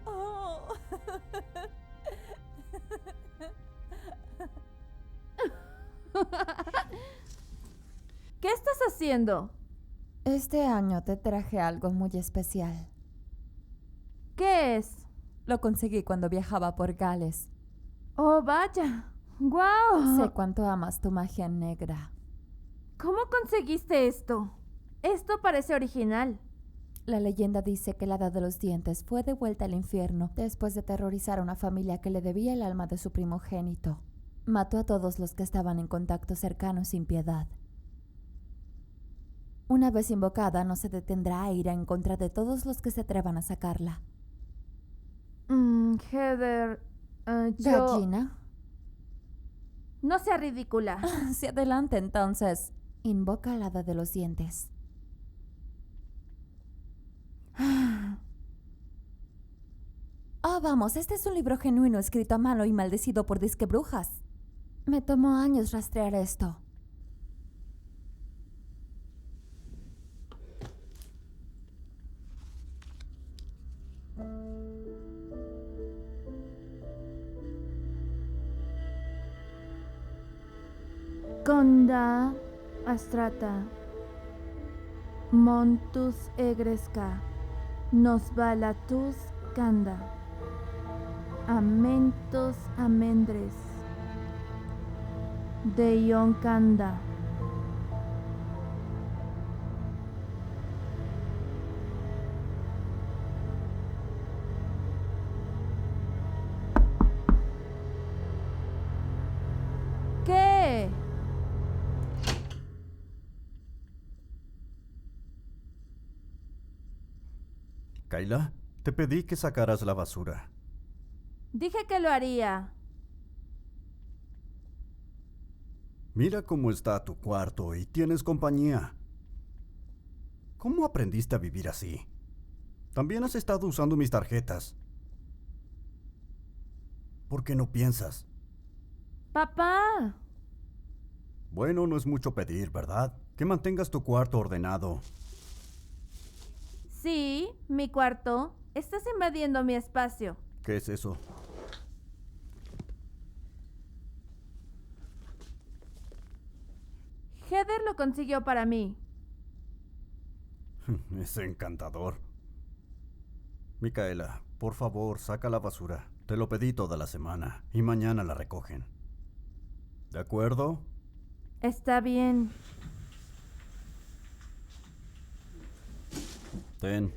Oh. ¿Qué estás haciendo? Este año te traje algo muy especial. ¿Qué es? Lo conseguí cuando viajaba por Gales. Oh, vaya. ¡Guau! Sé cuánto amas tu magia negra. ¿Cómo conseguiste esto? Esto parece original. La leyenda dice que el hada de los dientes fue devuelta al infierno después de aterrorizar a una familia que le debía el alma de su primogénito. Mató a todos los que estaban en contacto cercano sin piedad. Una vez invocada, no se detendrá a ir en contra de todos los que se atrevan a sacarla. Heather, yo... Gallina, No sea ridícula. hacia adelante entonces. Invoca al hada de los dientes. Ah, vamos, este es un libro genuino escrito a mano y maldecido por disque brujas. Me tomó años rastrear esto. Conda Astrata Montus Egresca Nosvalatus Canda Amentos Amendres Deion Canda. ¿Qué? Kayla, te pedí que sacaras la basura. Dije que lo haría. Mira cómo está tu cuarto y tienes compañía. ¿Cómo aprendiste a vivir así? También has estado usando mis tarjetas. ¿Por qué no piensas? Papá. Bueno, no es mucho pedir, ¿verdad? Que mantengas tu cuarto ordenado. Sí, mi cuarto. Estás invadiendo mi espacio. ¿Qué es eso? Heather lo consiguió para mí. Es encantador. Micaela, por favor, saca la basura. Te lo pedí toda la semana y mañana la recogen. ¿De acuerdo? Está bien. Ten.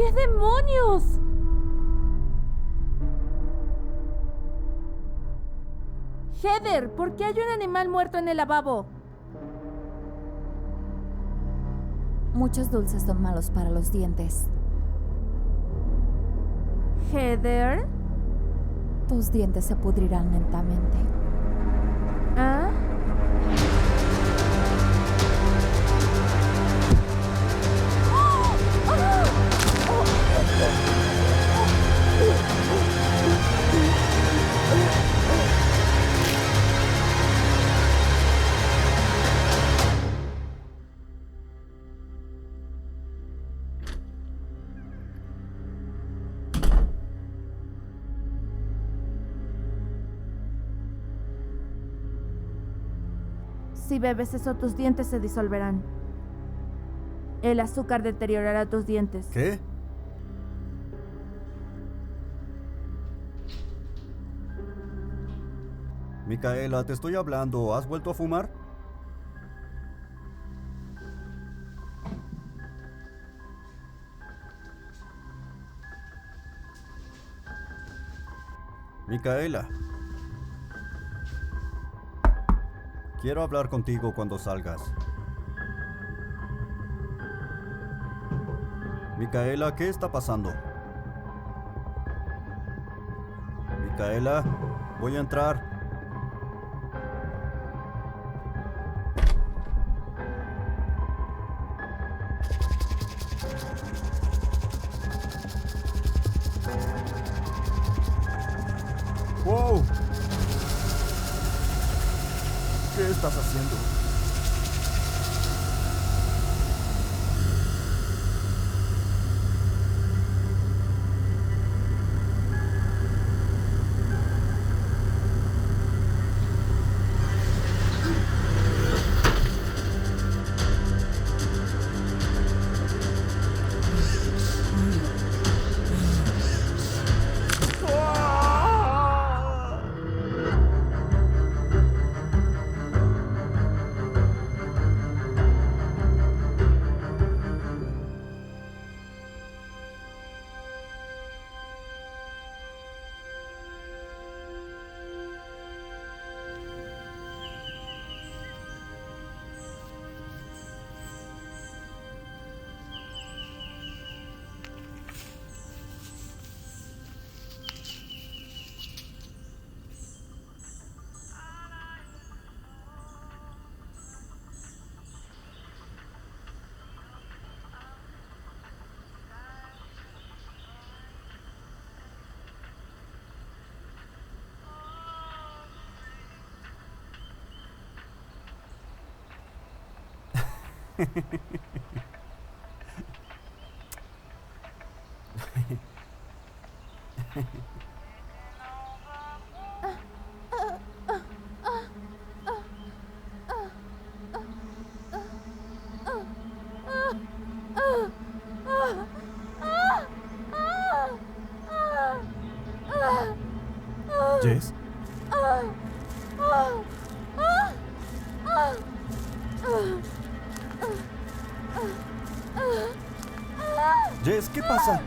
¿Qué demonios? Heather, ¿por qué hay un animal muerto en el lavabo? Muchos dulces son malos para los dientes. Heather. Tus dientes se pudrirán lentamente. ¿Ah? Si bebes eso, tus dientes se disolverán. El azúcar deteriorará tus dientes. ¿Qué? Micaela, te estoy hablando. ¿Has vuelto a fumar? Micaela. Quiero hablar contigo cuando salgas. Micaela, ¿qué está pasando? Micaela, voy a entrar. ¡Wow! ¿Qué estás haciendo? Jess. Jess, ¿qué pasa?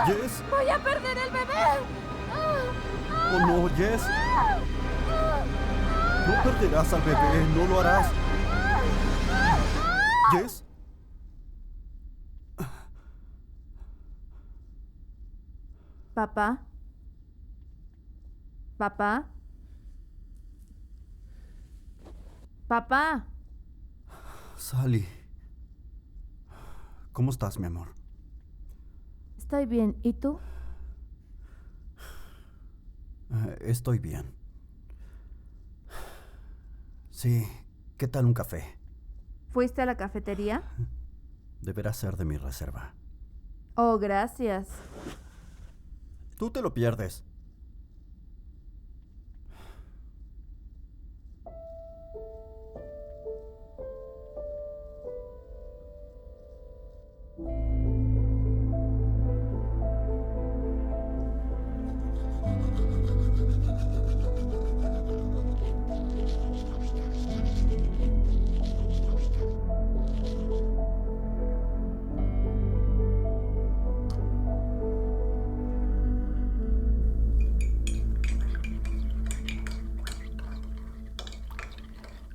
Jess. ¡Voy a perder el bebé! Oh no, Jess. No perderás al bebé, no lo harás. Jess. ¿Papá? ¿Papá? ¿Papá? Sally. ¿Cómo estás, mi amor? Estoy bien. ¿Y tú? Estoy bien. Sí, ¿qué tal un café? ¿Fuiste a la cafetería? Deberá ser de mi reserva. Oh, gracias. Tú te lo pierdes.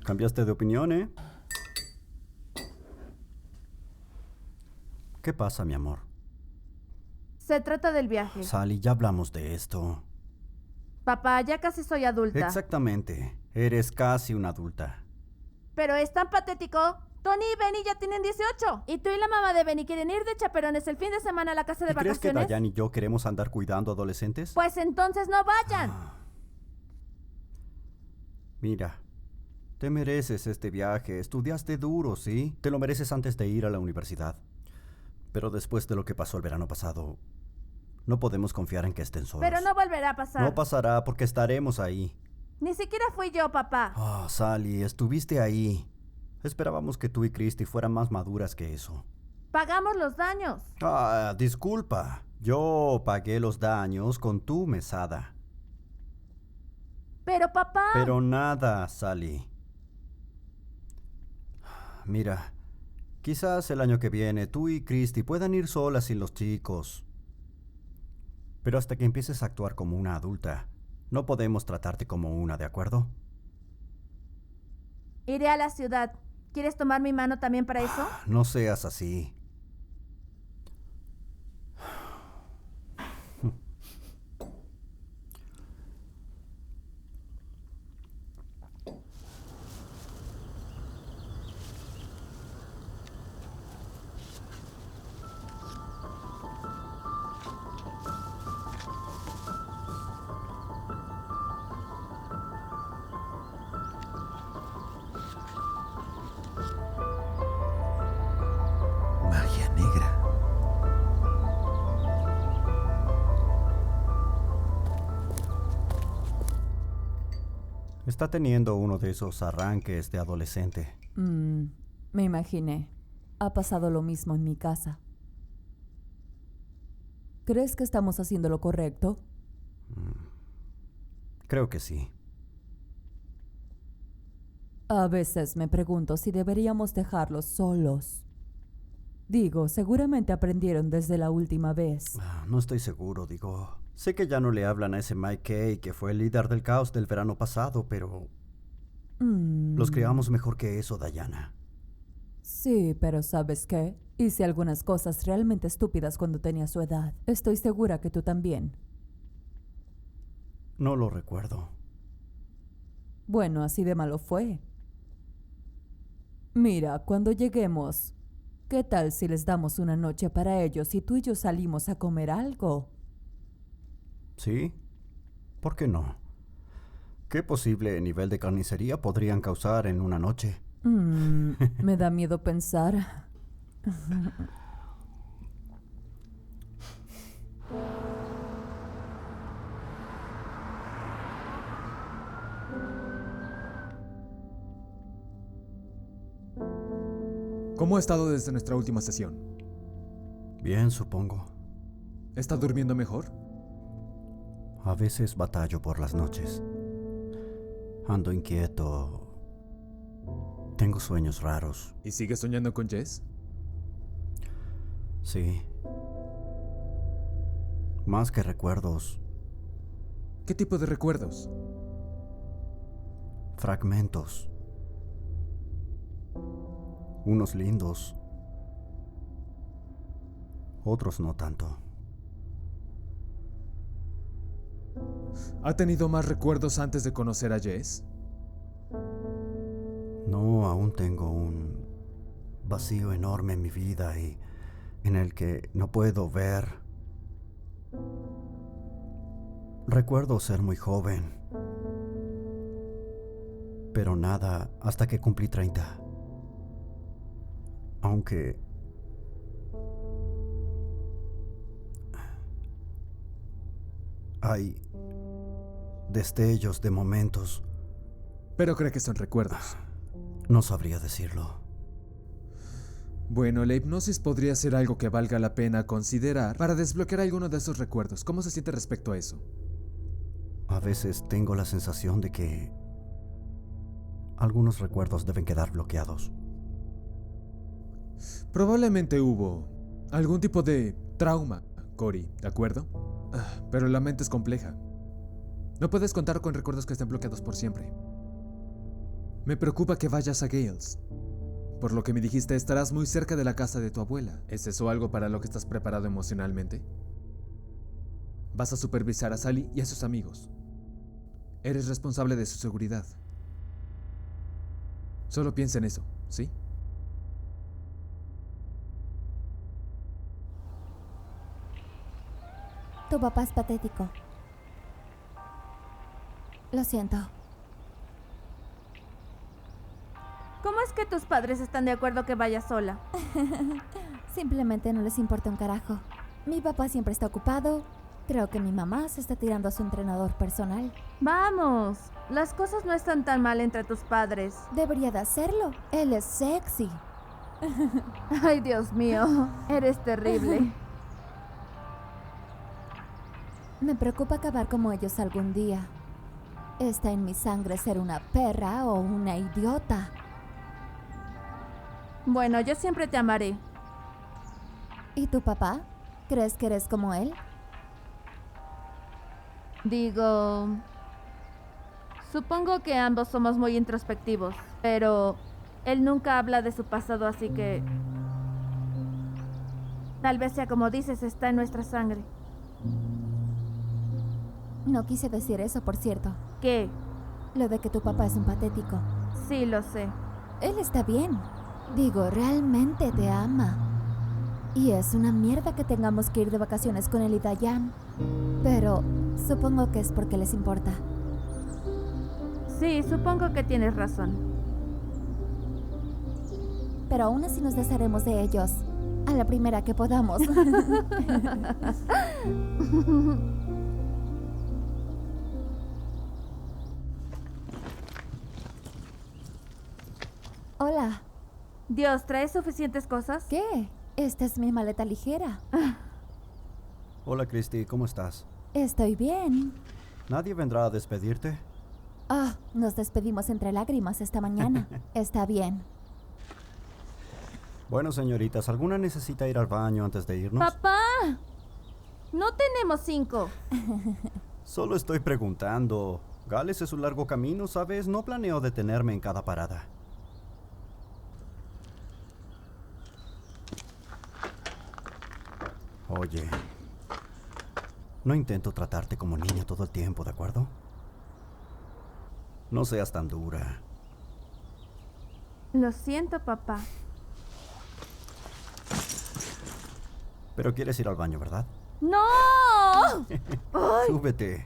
Cambiaste de opinión, ¿eh? ¿Qué pasa, mi amor? Se trata del viaje. Sally, ya hablamos de esto. Papá, ya casi soy adulta. Exactamente. Eres casi una adulta. Pero es tan patético. Tony y Benny ya tienen 18. Y tú y la mamá de Benny quieren ir de chaperones el fin de semana a la casa de ¿Y crees que vacaciones. Diane y yo queremos andar cuidando adolescentes? Pues entonces no vayan. Mira, te mereces este viaje. Estudiaste duro, ¿sí? Te lo mereces antes de ir a la universidad. Pero después de lo que pasó el verano pasado, no podemos confiar en que estén solos. Pero no volverá a pasar. No pasará porque estaremos ahí. Ni siquiera fui yo, papá. Oh, Sally, estuviste ahí. Esperábamos que tú y Christy fueran más maduras que eso. Pagamos los daños. Ah, disculpa. Yo pagué los daños con tu mesada. Pero papá. Pero nada, Sally. Mira, quizás el año que viene tú y Christy puedan ir solas sin los chicos. Pero hasta que empieces a actuar como una adulta, no podemos tratarte como una, ¿de acuerdo? Iré a la ciudad. ¿Quieres tomar mi mano también para eso? No seas así. Magia negra. Está teniendo uno de esos arranques de adolescente. Me imaginé. Ha pasado lo mismo en mi casa. ¿Crees que estamos haciendo lo correcto? Creo que sí. A veces me pregunto si deberíamos dejarlos solos. Digo, seguramente aprendieron desde la última vez. No estoy seguro, digo. Sé que ya no le hablan a ese Mike Kay, que fue el líder del caos del verano pasado, pero los criamos mejor que eso, Diana. Sí, pero ¿sabes qué? Hice algunas cosas realmente estúpidas cuando tenía su edad. Estoy segura que tú también. No lo recuerdo. Bueno, así de malo fue. Mira, cuando lleguemos, ¿qué tal si les damos una noche para ellos y tú y yo salimos a comer algo? ¿Sí? ¿Por qué no? ¿Qué posible nivel de carnicería podrían causar en una noche? Me da miedo pensar. ¿Cómo ha estado desde nuestra última sesión? Bien, supongo. ¿Está durmiendo mejor? A veces batallo por las noches. Ando inquieto. Tengo sueños raros. ¿Y sigue soñando con Jess? Sí. Más que recuerdos, ¿Qué tipo de recuerdos? fragmentos. Unos lindos. Otros no tanto. ¿Ha tenido más recuerdos antes de conocer a Jess? No, aún tengo un vacío enorme en mi vida y en el que no puedo ver. Recuerdo ser muy joven, pero nada hasta que cumplí 30. Aunque hay destellos de momentos, Pero cree que son recuerdos. no sabría decirlo. Bueno, la hipnosis podría ser algo que valga la pena considerar para desbloquear alguno de esos recuerdos. ¿Cómo se siente respecto a eso? A veces tengo la sensación de que algunos recuerdos deben quedar bloqueados. Probablemente hubo algún tipo de trauma, Cory, ¿de acuerdo? Pero la mente es compleja. No puedes contar con recuerdos que estén bloqueados por siempre. Me preocupa que vayas a Gales. Por lo que me dijiste, estarás muy cerca de la casa de tu abuela. ¿Es eso algo para lo que estás preparado emocionalmente? Vas a supervisar a Sally y a sus amigos. Eres responsable de su seguridad. Solo piensa en eso, ¿sí? Tu papá es patético. Lo siento. ¿Cómo es que tus padres están de acuerdo que vayas sola? Simplemente no les importa un carajo. Mi papá siempre está ocupado. Creo que mi mamá se está tirando a su entrenador personal. Vamos, las cosas no están tan mal entre tus padres. Debería de hacerlo. Él es sexy. Ay, Dios mío, eres terrible. Me preocupa acabar como ellos algún día. Está en mi sangre ser una perra o una idiota. Bueno, yo siempre te amaré. ¿Y tu papá? ¿Crees que eres como él? Digo, supongo que ambos somos muy introspectivos, pero él nunca habla de su pasado, así que tal vez sea como dices, está en nuestra sangre. No quise decir eso, por cierto. ¿Qué? Lo de que tu papá es un patético. Sí, lo sé. Él está bien. Digo, realmente te ama. Y es una mierda que tengamos que ir de vacaciones con él y Dayan. Pero supongo que es porque les importa. Sí, supongo que tienes razón. Pero aún así nos desharemos de ellos. A la primera que podamos. Hola. Dios, ¿traes suficientes cosas? ¿Qué? Esta es mi maleta ligera. Hola, Christy, ¿cómo estás? Estoy bien. ¿Nadie vendrá a despedirte? Ah, nos despedimos entre lágrimas esta mañana. Está bien. Bueno, señoritas, ¿alguna necesita ir al baño antes de irnos? ¡Papá! No tenemos 5. Solo estoy preguntando. Gales es un largo camino, ¿sabes? No planeo detenerme en cada parada. Oye, no intento tratarte como niña todo el tiempo, ¿de acuerdo? No seas tan dura. Lo siento, papá. Pero quieres ir al baño, ¿verdad? ¡No! ¡Ay! Súbete.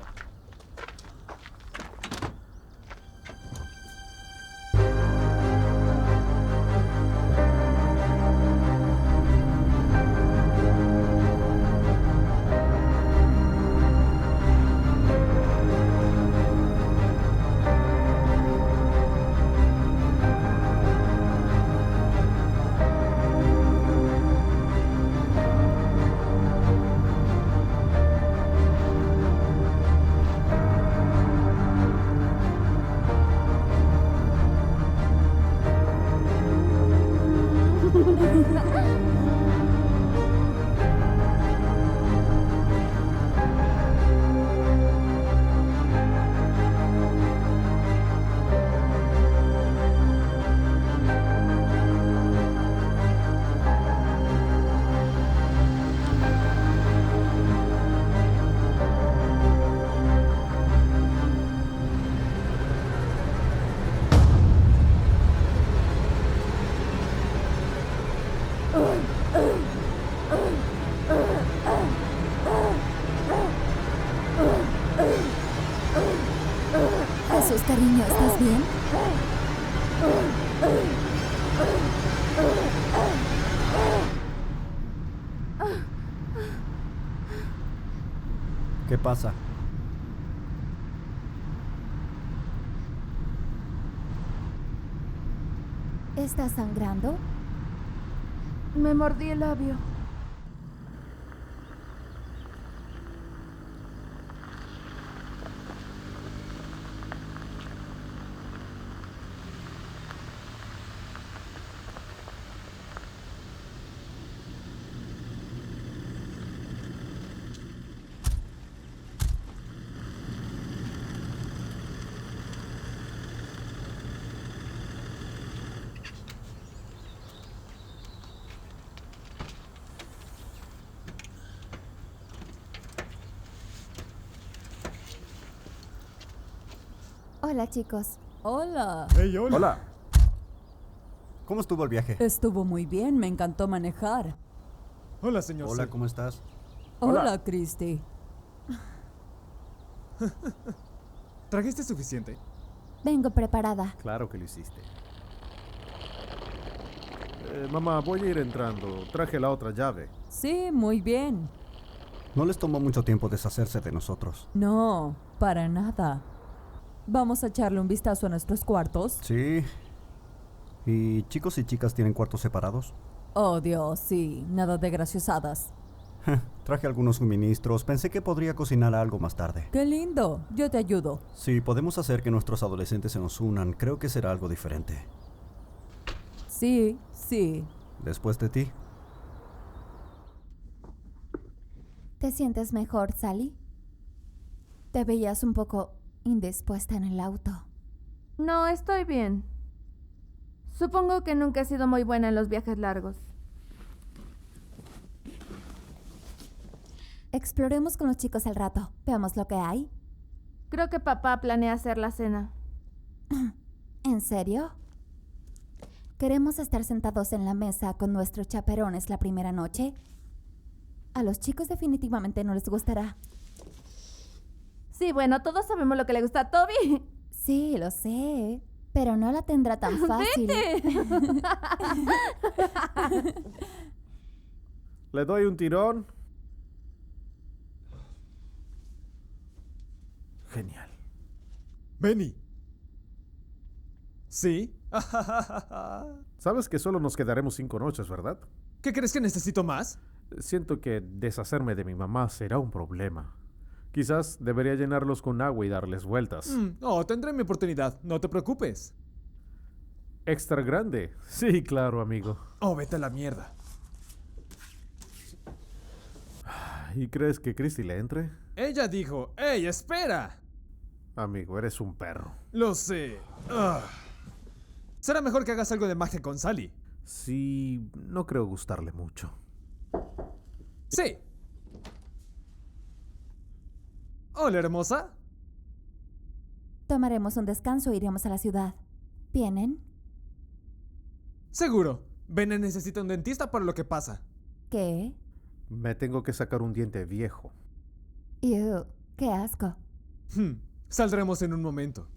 Jesús, cariño, ¿estás bien? ¿Qué pasa? ¿Estás sangrando? Me mordí el labio. Hola, chicos. Hola. Hey, hola. Hola. ¿Cómo estuvo el viaje? Estuvo muy bien, me encantó manejar. Hola, señor. Hola, Sel. ¿cómo estás? Hola, Christy. ¿Trajiste suficiente? Vengo preparada. Claro que lo hiciste. Mamá, voy a ir entrando. Traje la otra llave. Sí, muy bien. No les tomó mucho tiempo deshacerse de nosotros. No, para nada. ¿Vamos a echarle un vistazo a nuestros cuartos? Sí. ¿Y chicos y chicas tienen cuartos separados? Oh, Dios, sí. Nada de graciosadas. Traje algunos suministros. Pensé que podría cocinar algo más tarde. ¡Qué lindo! Yo te ayudo. Si podemos hacer que nuestros adolescentes se nos unan, creo que será algo diferente. Sí, sí. Después de ti. ¿Te sientes mejor, Sally? Te veías un poco indispuesta en el auto. No, estoy bien. Supongo que nunca he sido muy buena en los viajes largos. Exploremos con los chicos al rato. Veamos lo que hay. Creo que papá planea hacer la cena. ¿En serio? ¿Queremos estar sentados en la mesa con nuestros chaperones la primera noche? A los chicos definitivamente no les gustará. Sí, bueno, todos sabemos lo que le gusta a Toby. Sí, lo sé. Pero no la tendrá tan fácil. Le doy un tirón. Genial. Benny. ¿Sí? Sabes que solo nos quedaremos 5 noches, ¿verdad? ¿Qué crees que necesito más? Siento que deshacerme de mi mamá será un problema. Quizás debería llenarlos con agua y darles vueltas. Tendré mi oportunidad. No te preocupes. Extra grande. Sí, claro, amigo. Oh, vete a la mierda. ¿Y crees que Christy le entre? Ella dijo, ¡Ey, espera! Amigo, eres un perro. Lo sé. Ugh. Será mejor que hagas algo de magia con Sally. Sí, no creo gustarle mucho. Sí. Hola, hermosa. Tomaremos un descanso e iremos a la ciudad. ¿Vienen? Seguro. Bene necesita un dentista para lo que pasa. ¿Qué? Me tengo que sacar un diente viejo. Ew, qué asco. Saldremos en un momento.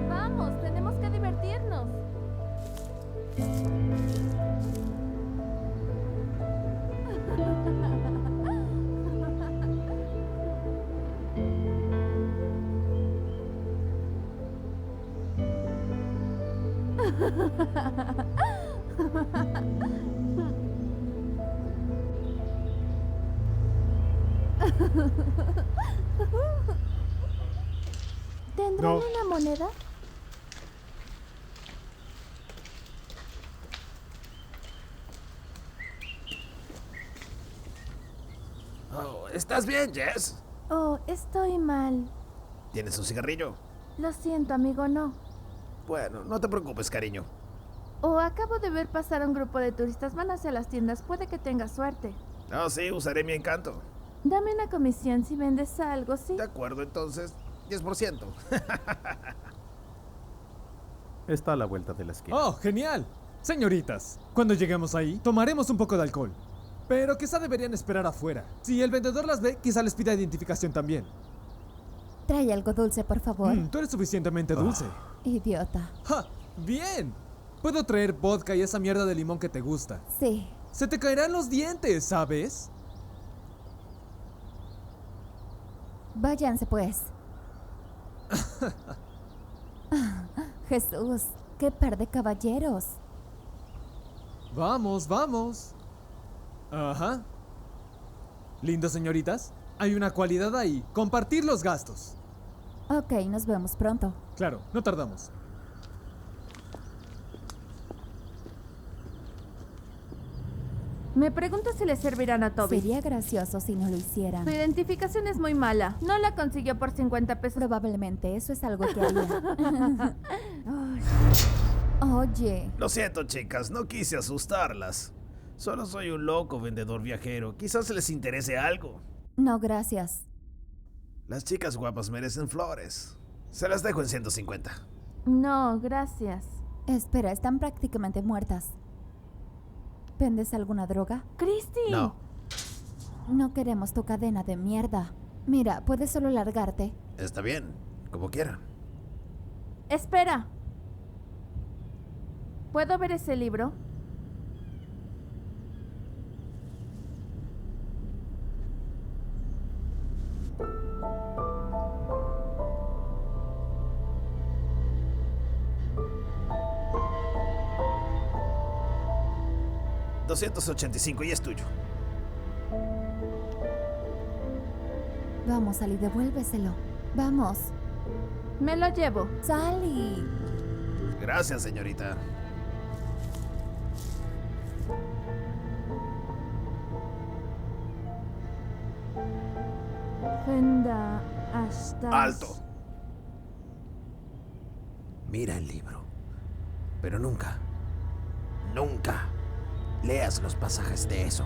Vamos, tenemos que divertirnos. ¿Tendrán No. una moneda? Oh, ¿estás bien, Jess? Oh, estoy mal. ¿Tienes un cigarrillo? Lo siento, amigo, no. Bueno, no te preocupes, cariño. Oh, acabo de ver pasar a un grupo de turistas. Van hacia las tiendas. Puede que tengas suerte. Oh, sí, usaré mi encanto. Dame una comisión si vendes algo, ¿sí? De acuerdo, entonces, 10%. Está a la vuelta de la esquina. ¡Oh, genial! Señoritas, cuando lleguemos ahí, tomaremos un poco de alcohol. Pero quizá deberían esperar afuera. Si el vendedor las ve, quizá les pida identificación también. Trae algo dulce, por favor. Tú eres suficientemente dulce. Idiota. ¡Ja! ¡Bien! Puedo traer vodka y esa mierda de limón que te gusta. Sí. Se te caerán los dientes, ¿sabes? Váyanse, pues. Jesús, qué par de caballeros. Vamos, vamos. Ajá. Lindo, señoritas. Hay una cualidad ahí. Compartir los gastos. Ok, nos vemos pronto. Claro, no tardamos. Me pregunto si le servirán a Toby. Sería gracioso si no lo hicieran. Su identificación es muy mala. No la consiguió por 50 pesos. Probablemente eso es algo que haría. Ay, Oye, Lo siento, chicas, no quise asustarlas. Solo soy un loco vendedor viajero. Quizás les interese algo. no gracias. Las chicas guapas merecen flores. Se las dejo en 150. no, gracias. Espera, están prácticamente muertas. ¿Vendes alguna droga? Christy. No. No queremos tu cadena de mierda. Mira, puedes solo largarte. Está bien, como quieran. Espera. ¿Puedo ver ese libro? $285 y es tuyo. Vamos, Sally, devuélveselo. Vamos. Me lo llevo. Sally. Gracias, señorita. Fenda hasta... ¡Alto! Mira el libro. Pero nunca, nunca leas los pasajes de eso.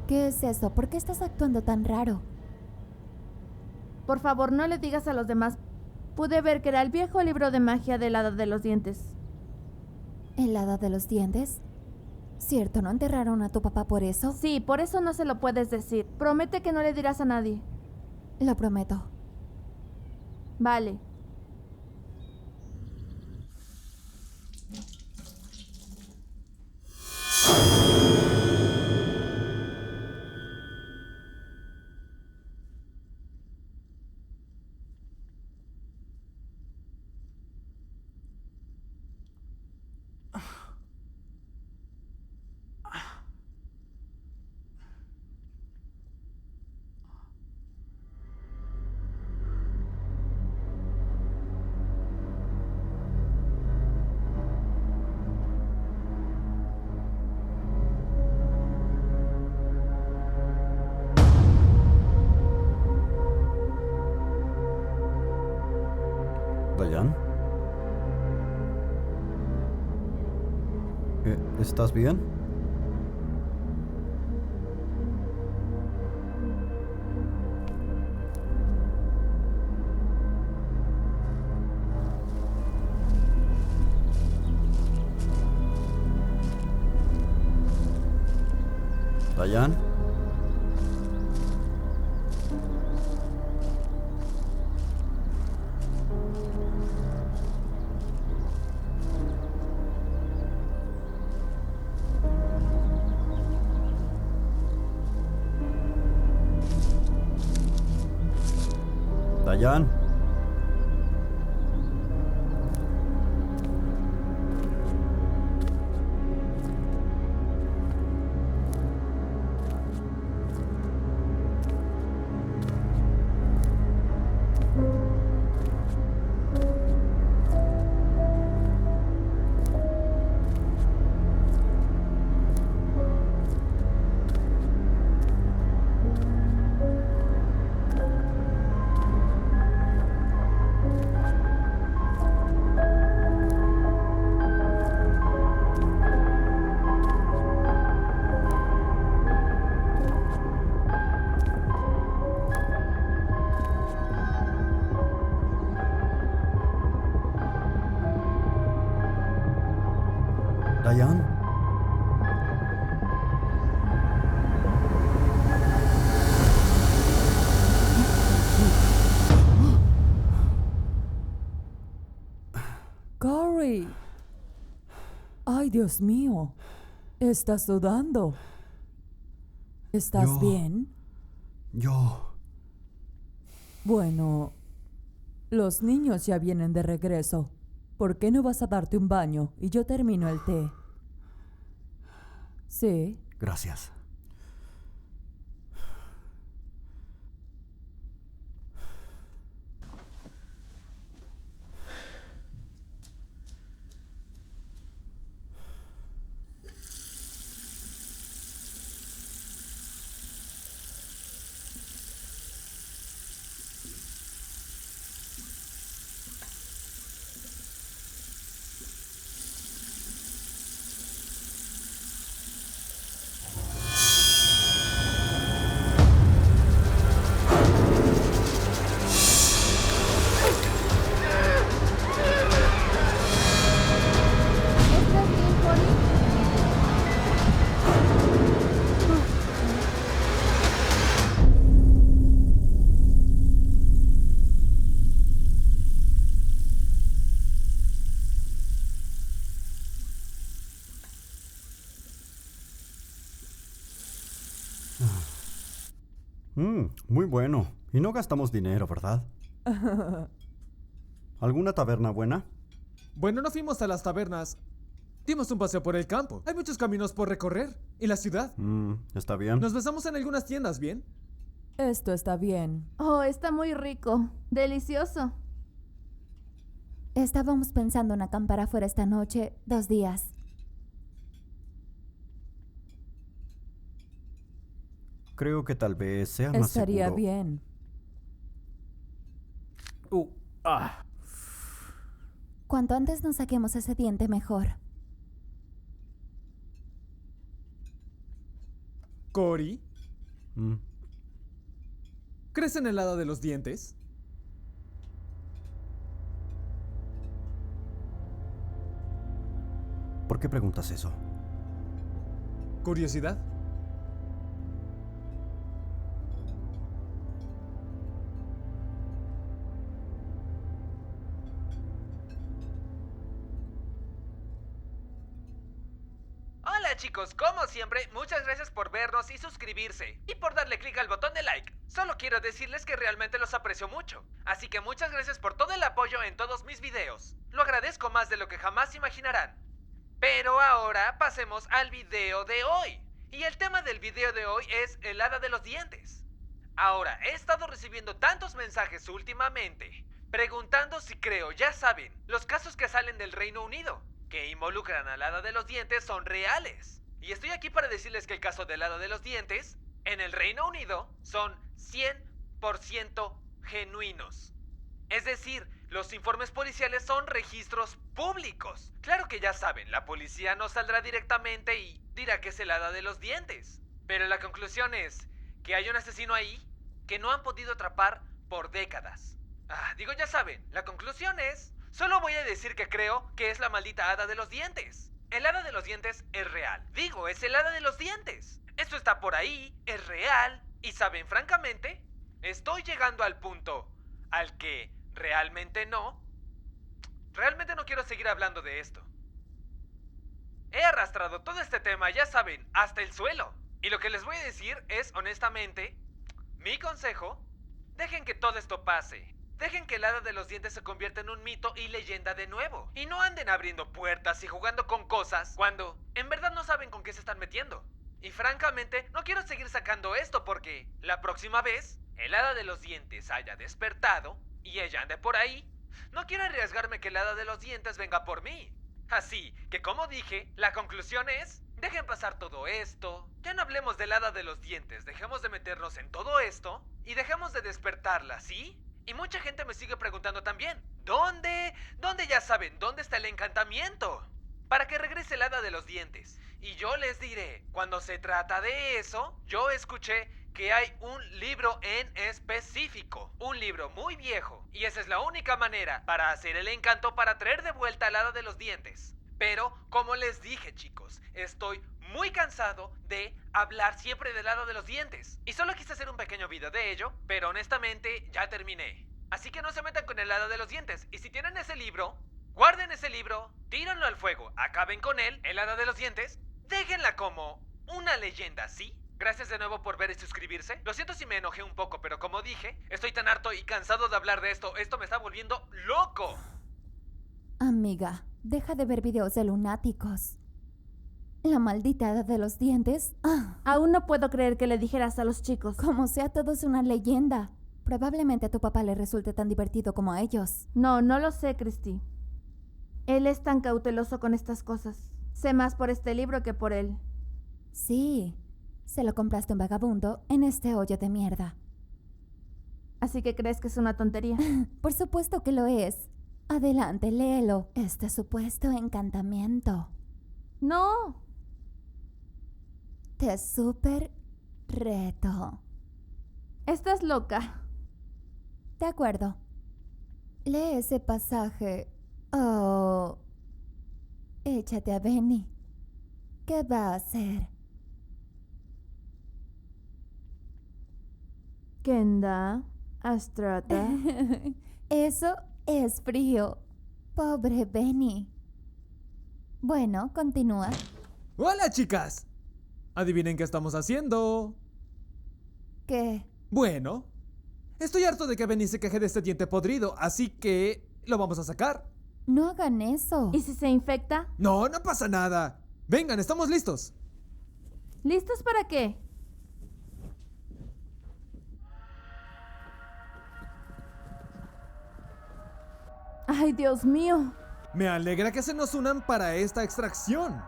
¿Qué es eso? ¿Por qué estás actuando tan raro? Por favor, no le digas a los demás. Pude ver que era el viejo libro de magia del hada de los dientes. ¿El hada de los dientes? ¿Cierto, no enterraron a tu papá por eso? Sí, por eso no se lo puedes decir. Promete que no le dirás a nadie. Lo prometo. Vale. Dayan. ¿Estás bien? Dayan. Dayan. Dayan. Corey. Ay, Dios mío. Estás sudando. ¿Estás Yo- bien? Yo... Bueno, los niños ya vienen de regreso. ¿Por qué no vas a darte un baño y yo termino el té? Sí. Gracias. Muy bueno. Y no gastamos dinero, ¿verdad? ¿Alguna taberna buena? Bueno, no fuimos a las tabernas. Dimos un paseo por el campo. Hay muchos caminos por recorrer. ¿Y la ciudad? Está bien. Nos besamos en algunas tiendas, ¿bien? Esto está bien. Oh, está muy rico. Delicioso. Estábamos pensando en acampar afuera esta noche, 2 días. Creo que tal vez sea más Estaría seguro. bien. Cuanto antes nos saquemos ese diente, mejor. Cory, Mm, ¿crees en el hada de los dientes? ¿Por qué preguntas eso? ¿Curiosidad? Hola chicos, como siempre, muchas gracias por vernos y suscribirse. Y por darle clic al botón de like. Solo quiero decirles que realmente los aprecio mucho. Así que muchas gracias por todo el apoyo en todos mis videos. Lo agradezco más de lo que jamás imaginarán. Pero ahora pasemos al video de hoy. Y el tema del video de hoy es el hada de los dientes. Ahora, he estado recibiendo tantos mensajes últimamente preguntando si creo, ya saben, los casos que salen del Reino Unido que involucran al hada de los dientes son reales. Y estoy aquí para decirles que el caso del hada de los dientes en el Reino Unido son 100% genuinos. Es decir, los informes policiales son registros públicos. Claro que ya saben, la policía no saldrá directamente y dirá que es el hada de los dientes. Pero la conclusión es que hay un asesino ahí que no han podido atrapar por décadas. Ya saben, la conclusión es... Solo voy a decir que creo que es la maldita hada de los dientes. El hada de los dientes es real. Es el hada de los dientes. Esto está por ahí, es real. Y saben, francamente, estoy llegando al punto al que realmente no quiero seguir hablando de esto. He arrastrado todo este tema, ya saben, hasta el suelo. Y lo que les voy a decir es, honestamente, mi consejo, dejen que todo esto pase. Dejen que el hada de los dientes se convierta en un mito y leyenda de nuevo. Y no anden abriendo puertas y jugando con cosas cuando en verdad no saben con qué se están metiendo. Y francamente, no quiero seguir sacando esto porque la próxima vez el hada de los dientes haya despertado y ella ande por ahí, no quiero arriesgarme que el hada de los dientes venga por mí. Así que, como dije, la conclusión es... Dejen pasar todo esto. Ya no hablemos del hada de los dientes. Dejemos de meternos en todo esto y dejemos de despertarla, ¿sí? Y mucha gente me sigue preguntando también, ¿dónde ya saben, dónde está el encantamiento? Para que regrese el hada de los dientes. Y yo les diré, cuando se trata de eso, yo escuché que hay un libro en específico. Un libro muy viejo. Y esa es la única manera para hacer el encanto para traer de vuelta al hada de los dientes. Pero, como les dije, chicos, estoy muy cansado de hablar siempre del hada de los dientes. Y solo quise hacer un pequeño video de ello, pero honestamente ya terminé. Así que no se metan con el hada de los dientes. Y si tienen ese libro, guarden ese libro, tírenlo al fuego, acaben con él, el hada de los dientes, déjenla como una leyenda, ¿sí? Gracias de nuevo por ver y suscribirse. Lo siento si me enojé un poco, pero como dije, estoy tan harto y cansado de hablar de esto. Esto me está volviendo loco. Amiga, deja de ver videos de lunáticos. La maldita hada de los dientes. Aún no puedo creer que le dijeras a los chicos. Como sea, todo es una leyenda. Probablemente a tu papá le resulte tan divertido como a ellos. No lo sé, Christy. Él es tan cauteloso con estas cosas. Sé más por este libro que por él. Sí, se lo compraste a un vagabundo en este hoyo de mierda. ¿Así que crees que es una tontería? Por supuesto que lo es. Adelante, léelo. Este supuesto encantamiento. No. Te súper reto. Estás loca. De acuerdo. Lee ese pasaje. Oh. Échate a Benny. ¿Qué va a hacer? Kenda, Astrata. Eso es frío. Pobre Benny. Bueno, continúa. ¡Hola, chicas! Adivinen qué estamos haciendo. ¿Qué? Bueno, estoy harto de que Benny se queje de este diente podrido, así que lo vamos a sacar. No hagan eso. ¿Y si se infecta? No, no pasa nada. Vengan, estamos listos. ¿Listos para qué? ¡Ay, Dios mío! Me alegra que se nos unan para esta extracción.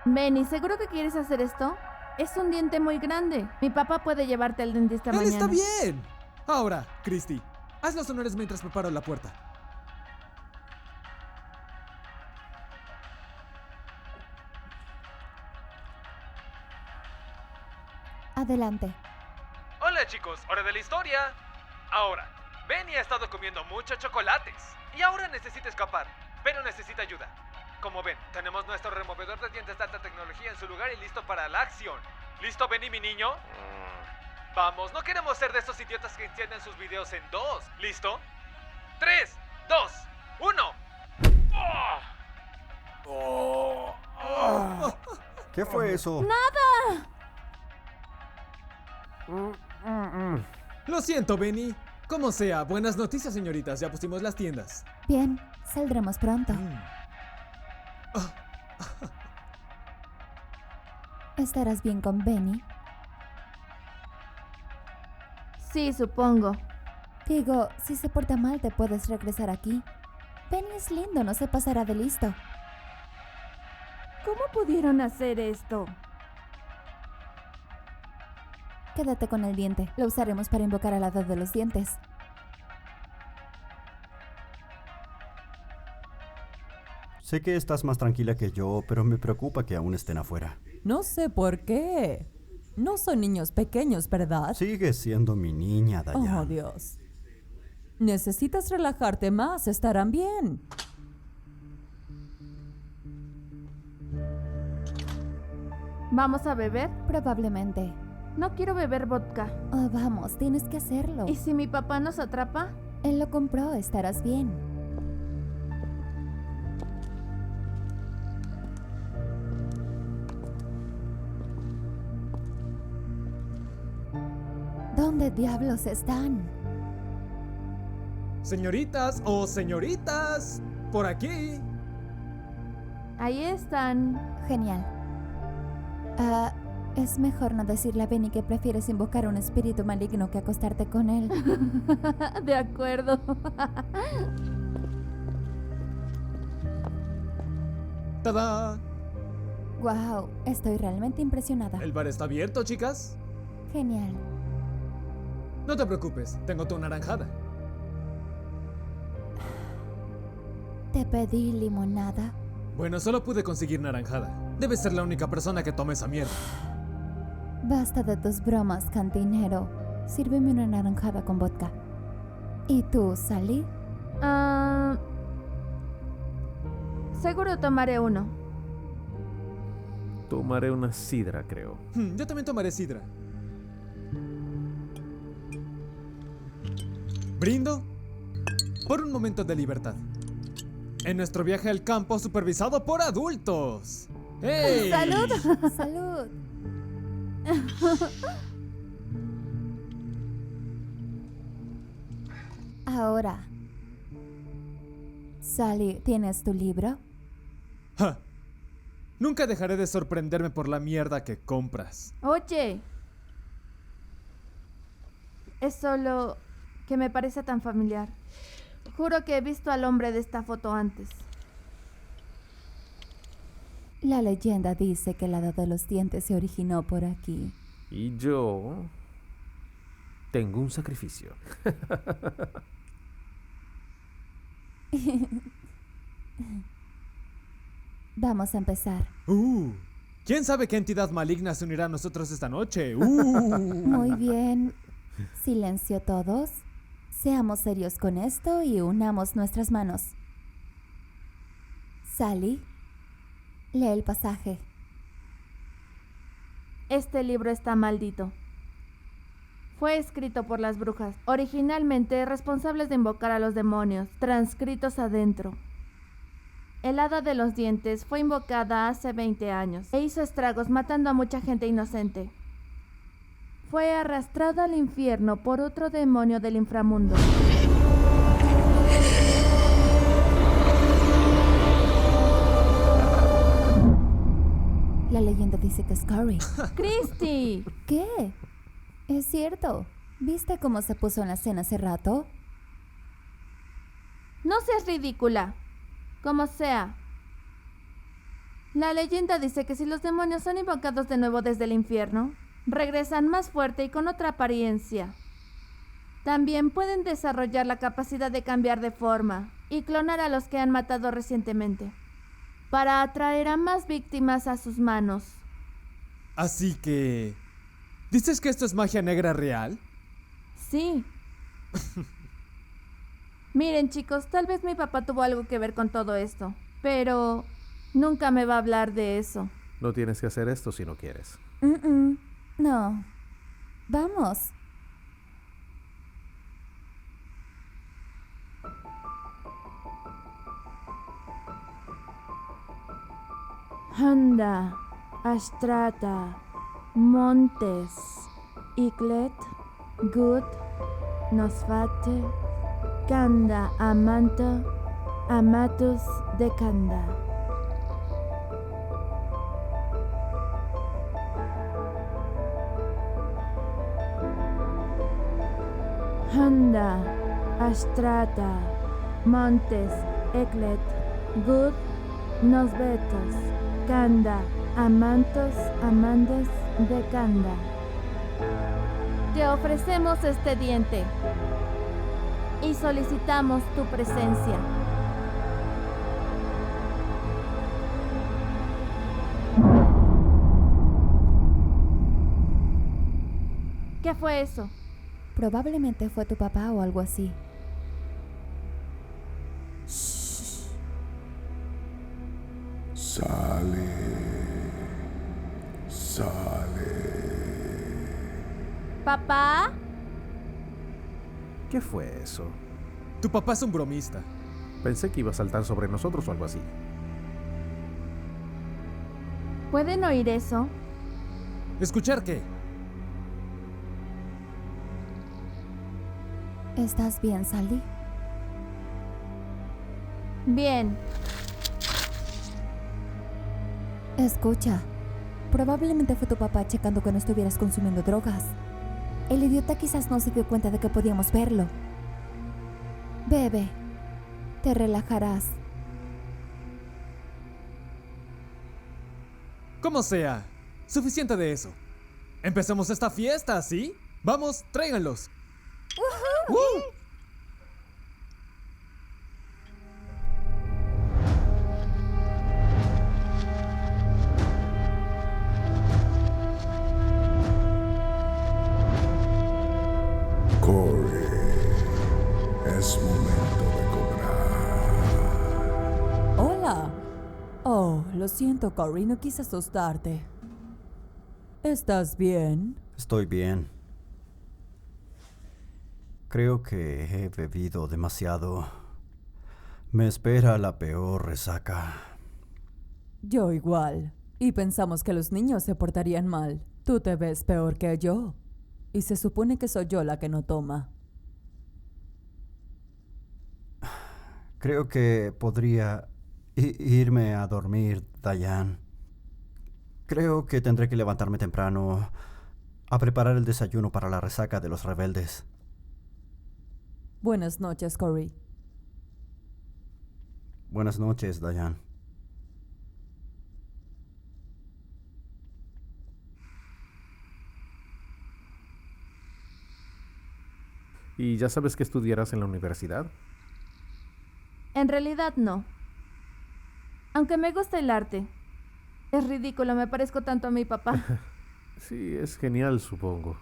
Benny, ¿seguro que quieres hacer esto? Es un diente muy grande. Mi papá puede llevarte al dentista Él mañana. está bien. Ahora, Christy, haz los honores mientras preparo la puerta. Adelante. Hola chicos, hora de la historia. Ahora, Benny ha estado comiendo muchos chocolates y ahora necesita escapar, pero necesita ayuda. Como ven, tenemos nuestro removedor de dientes de alta tecnología en su lugar y listo para la acción. ¿Listo, Benny, mi niño? Vamos, no queremos ser de esos idiotas que encienden sus videos en 2. ¿Listo? 3, 2, 1. ¿Qué fue eso? Lo siento, Benny. Como sea, buenas noticias, señoritas. Ya pusimos las tiendas. Bien, saldremos pronto. ¿Estarás bien con Benny? Sí, supongo. Digo, si se porta mal te puedes regresar aquí. Benny es lindo, no se pasará de listo. ¿Cómo pudieron hacer esto? Quédate con el diente. Lo usaremos para invocar al hada de los dientes. Sé que estás más tranquila que yo, pero me preocupa que aún estén afuera. No sé por qué. No son niños pequeños, ¿verdad? Sigues siendo mi niña, Dayan. Oh, Dios. Necesitas relajarte más, estarán bien. ¿Vamos a beber? Probablemente. No quiero beber vodka. Oh, vamos, tienes que hacerlo. ¿Y si mi papá nos atrapa? Él lo compró, estarás bien. ¿Dónde diablos están? Señoritas o señoritas, por aquí. Ahí están. Genial. Es mejor no decirle a Benny que prefieres invocar un espíritu maligno que acostarte con él. De acuerdo. ¡Tada! Wow, estoy realmente impresionada. ¿El bar está abierto, chicas? Genial. No te preocupes, tengo tu naranjada. Te pedí limonada. Bueno, solo pude conseguir naranjada. Debes ser la única persona que tome esa mierda. Basta de tus bromas, cantinero. Sírveme una naranjada con vodka. ¿Y tú, Sally? Seguro tomaré uno. Tomaré una sidra, creo. Yo también tomaré sidra. Brindo por un momento de libertad. En nuestro viaje al campo supervisado por adultos. ¡Hey! ¡Salud! ¡Salud! Ahora, Sally, ¿tienes tu libro? Ja. Nunca dejaré de sorprenderme por la mierda que compras. Oye. Es solo que me parece tan familiar. Juro que he visto al hombre de esta foto antes. La leyenda dice que el hada de los dientes se originó por aquí. Y yo tengo un sacrificio. Vamos a empezar. ¿Quién sabe qué entidad maligna se unirá a nosotros esta noche? Muy bien. Silencio todos. Seamos serios con esto y unamos nuestras manos. Sally, lee el pasaje. Este libro está maldito. Fue escrito por las brujas, originalmente responsables de invocar a los demonios, transcritos adentro. El hada de los dientes fue invocada hace 20 años e hizo estragos matando a mucha gente inocente. fue arrastrado al infierno por otro demonio del inframundo. La leyenda dice que es Cory. ¡Christy! ¿Qué? Es cierto. ¿Viste cómo se puso en la cena hace rato? No seas ridícula. Como sea. La leyenda dice que si los demonios son invocados de nuevo desde el infierno, regresan más fuerte y con otra apariencia. También pueden desarrollar la capacidad de cambiar de forma y clonar a los que han matado recientemente, para atraer a más víctimas a sus manos. Así que... ¿dices que esto es magia negra real? Sí. Miren, chicos, tal vez mi papá tuvo algo que ver con todo esto, pero nunca me va a hablar de eso. No tienes que hacer esto si no quieres. No. Vamos. Handa, Astrata, Montes, Iglet, Gud, Nosfate, Kanda, Amanta, Amatus de Kanda. Handa, Astrata, Montes, Eglet, Gud, Nosvetos, Kanda, Amantos, Amandes de Kanda. Te ofrecemos este diente y solicitamos tu presencia. ¿Qué fue eso? Probablemente fue tu papá o algo así. ¿Papá? ¿Qué fue eso? Tu papá es un bromista. Pensé que iba a saltar sobre nosotros o algo así. ¿Pueden oír eso? ¿Escuchar qué? ¿Estás bien, Sally? Bien. Escucha. Probablemente fue tu papá checando que no estuvieras consumiendo drogas. El idiota quizás no se dio cuenta de que podíamos verlo. Bebe. Te relajarás. Como sea. Suficiente de eso. Empecemos esta fiesta, ¿sí? Vamos, tráiganlos. Cory, es momento de cobrar. Hola. Oh, lo siento, Cory, no quise asustarte. ¿Estás bien? Estoy bien. Creo que he bebido demasiado. Me espera la peor resaca. Yo igual. Y pensamos que los niños se portarían mal. Tú te ves peor que yo. Y se supone que soy yo la que no toma. Creo que podría irme a dormir, Diane. Creo que tendré que levantarme temprano a preparar el desayuno para la resaca de los rebeldes. Buenas noches, Cory. Buenas noches, Diane. ¿Y ya sabes que estudiarás en la universidad? En realidad no. Aunque me gusta el arte. Es ridículo, me parezco tanto a mi papá. Sí, es genial, supongo.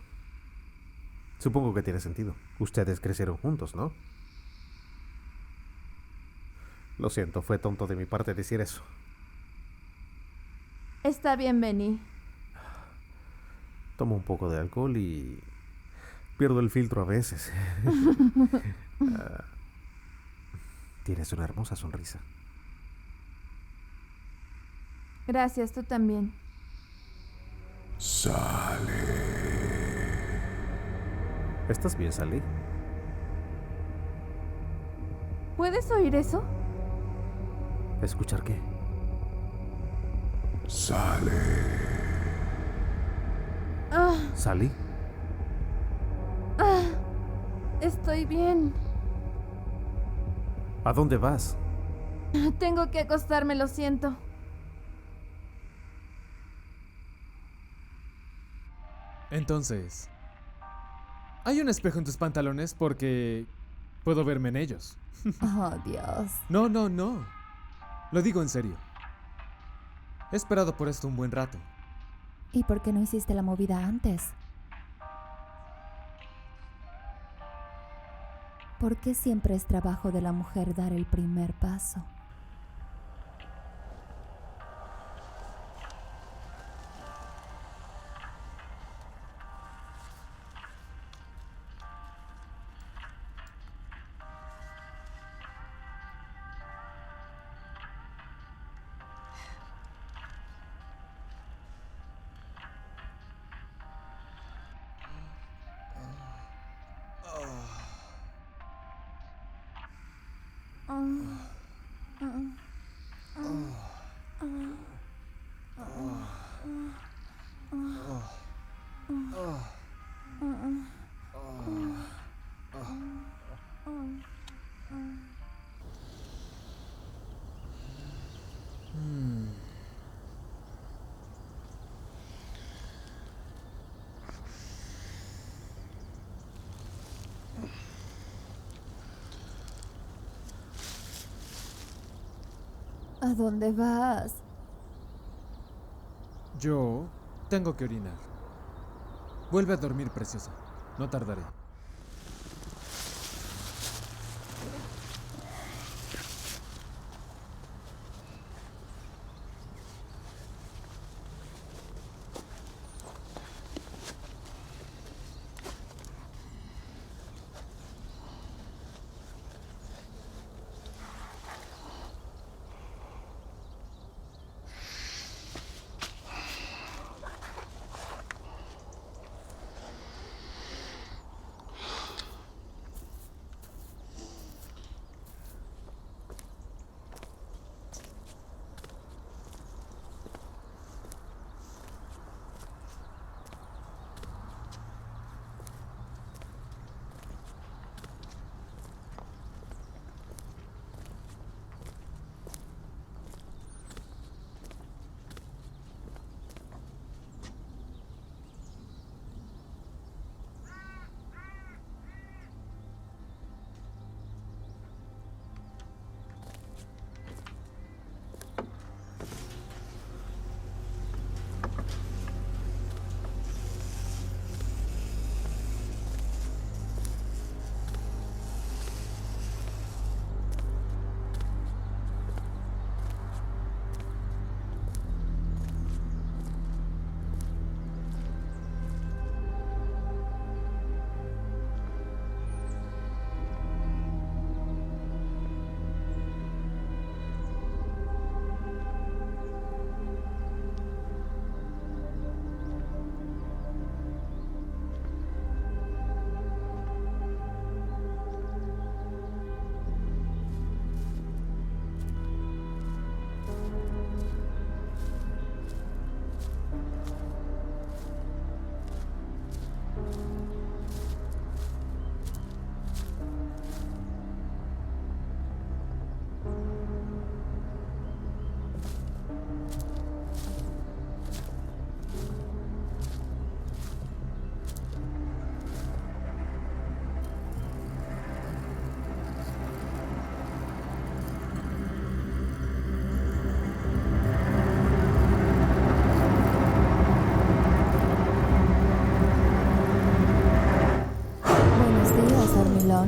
Supongo que tiene sentido. Ustedes crecieron juntos, ¿no? Lo siento, fue tonto de mi parte decir eso. Está bien, Benny. Tomo un poco de alcohol y pierdo el filtro a veces. Tienes una hermosa sonrisa. Gracias, tú también. Sale. ¿Estás bien, Sally? ¿Puedes oír eso? ¿Escuchar qué? Sale. Ah, ¿Sally? ah, estoy bien. ¿A dónde vas? Tengo que acostarme, lo siento. Entonces, hay un espejo en tus pantalones porque puedo verme en ellos. Oh, Dios. No, no, no. Lo digo en serio. He esperado por esto un buen rato. ¿Y por qué no hiciste la movida antes? ¿Por qué siempre es trabajo de la mujer dar el primer paso? ¿A dónde vas? Yo tengo que orinar. Vuelve a dormir, preciosa. No tardaré.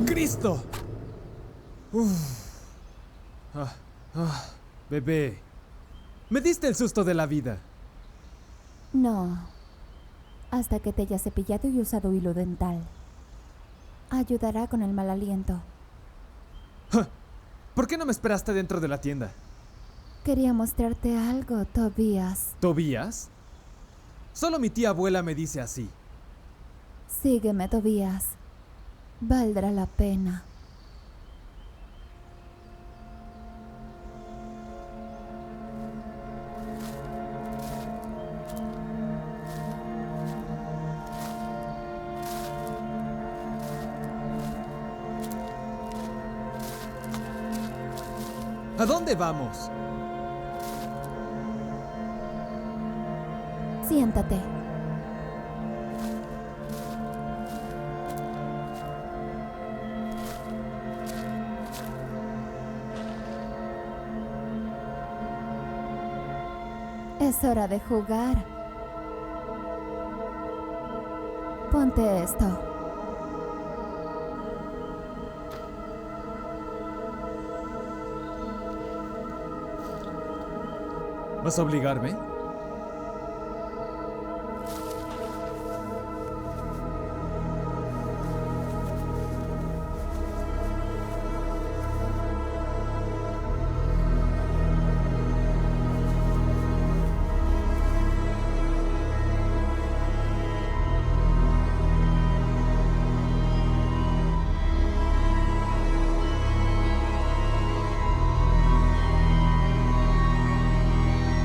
¡Cristo! Bebé, me diste el susto de la vida. No. Hasta que te hayas cepillado y usado hilo dental. Ayudará con el mal aliento. ¿Por qué no me esperaste dentro de la tienda? Quería mostrarte algo, Tobías. ¿Tobías? Solo mi tía abuela me dice así. Sígueme, Tobías. Valdrá la pena. ¿A dónde vamos? Siéntate. Es hora de jugar. Ponte esto. ¿Vas a obligarme?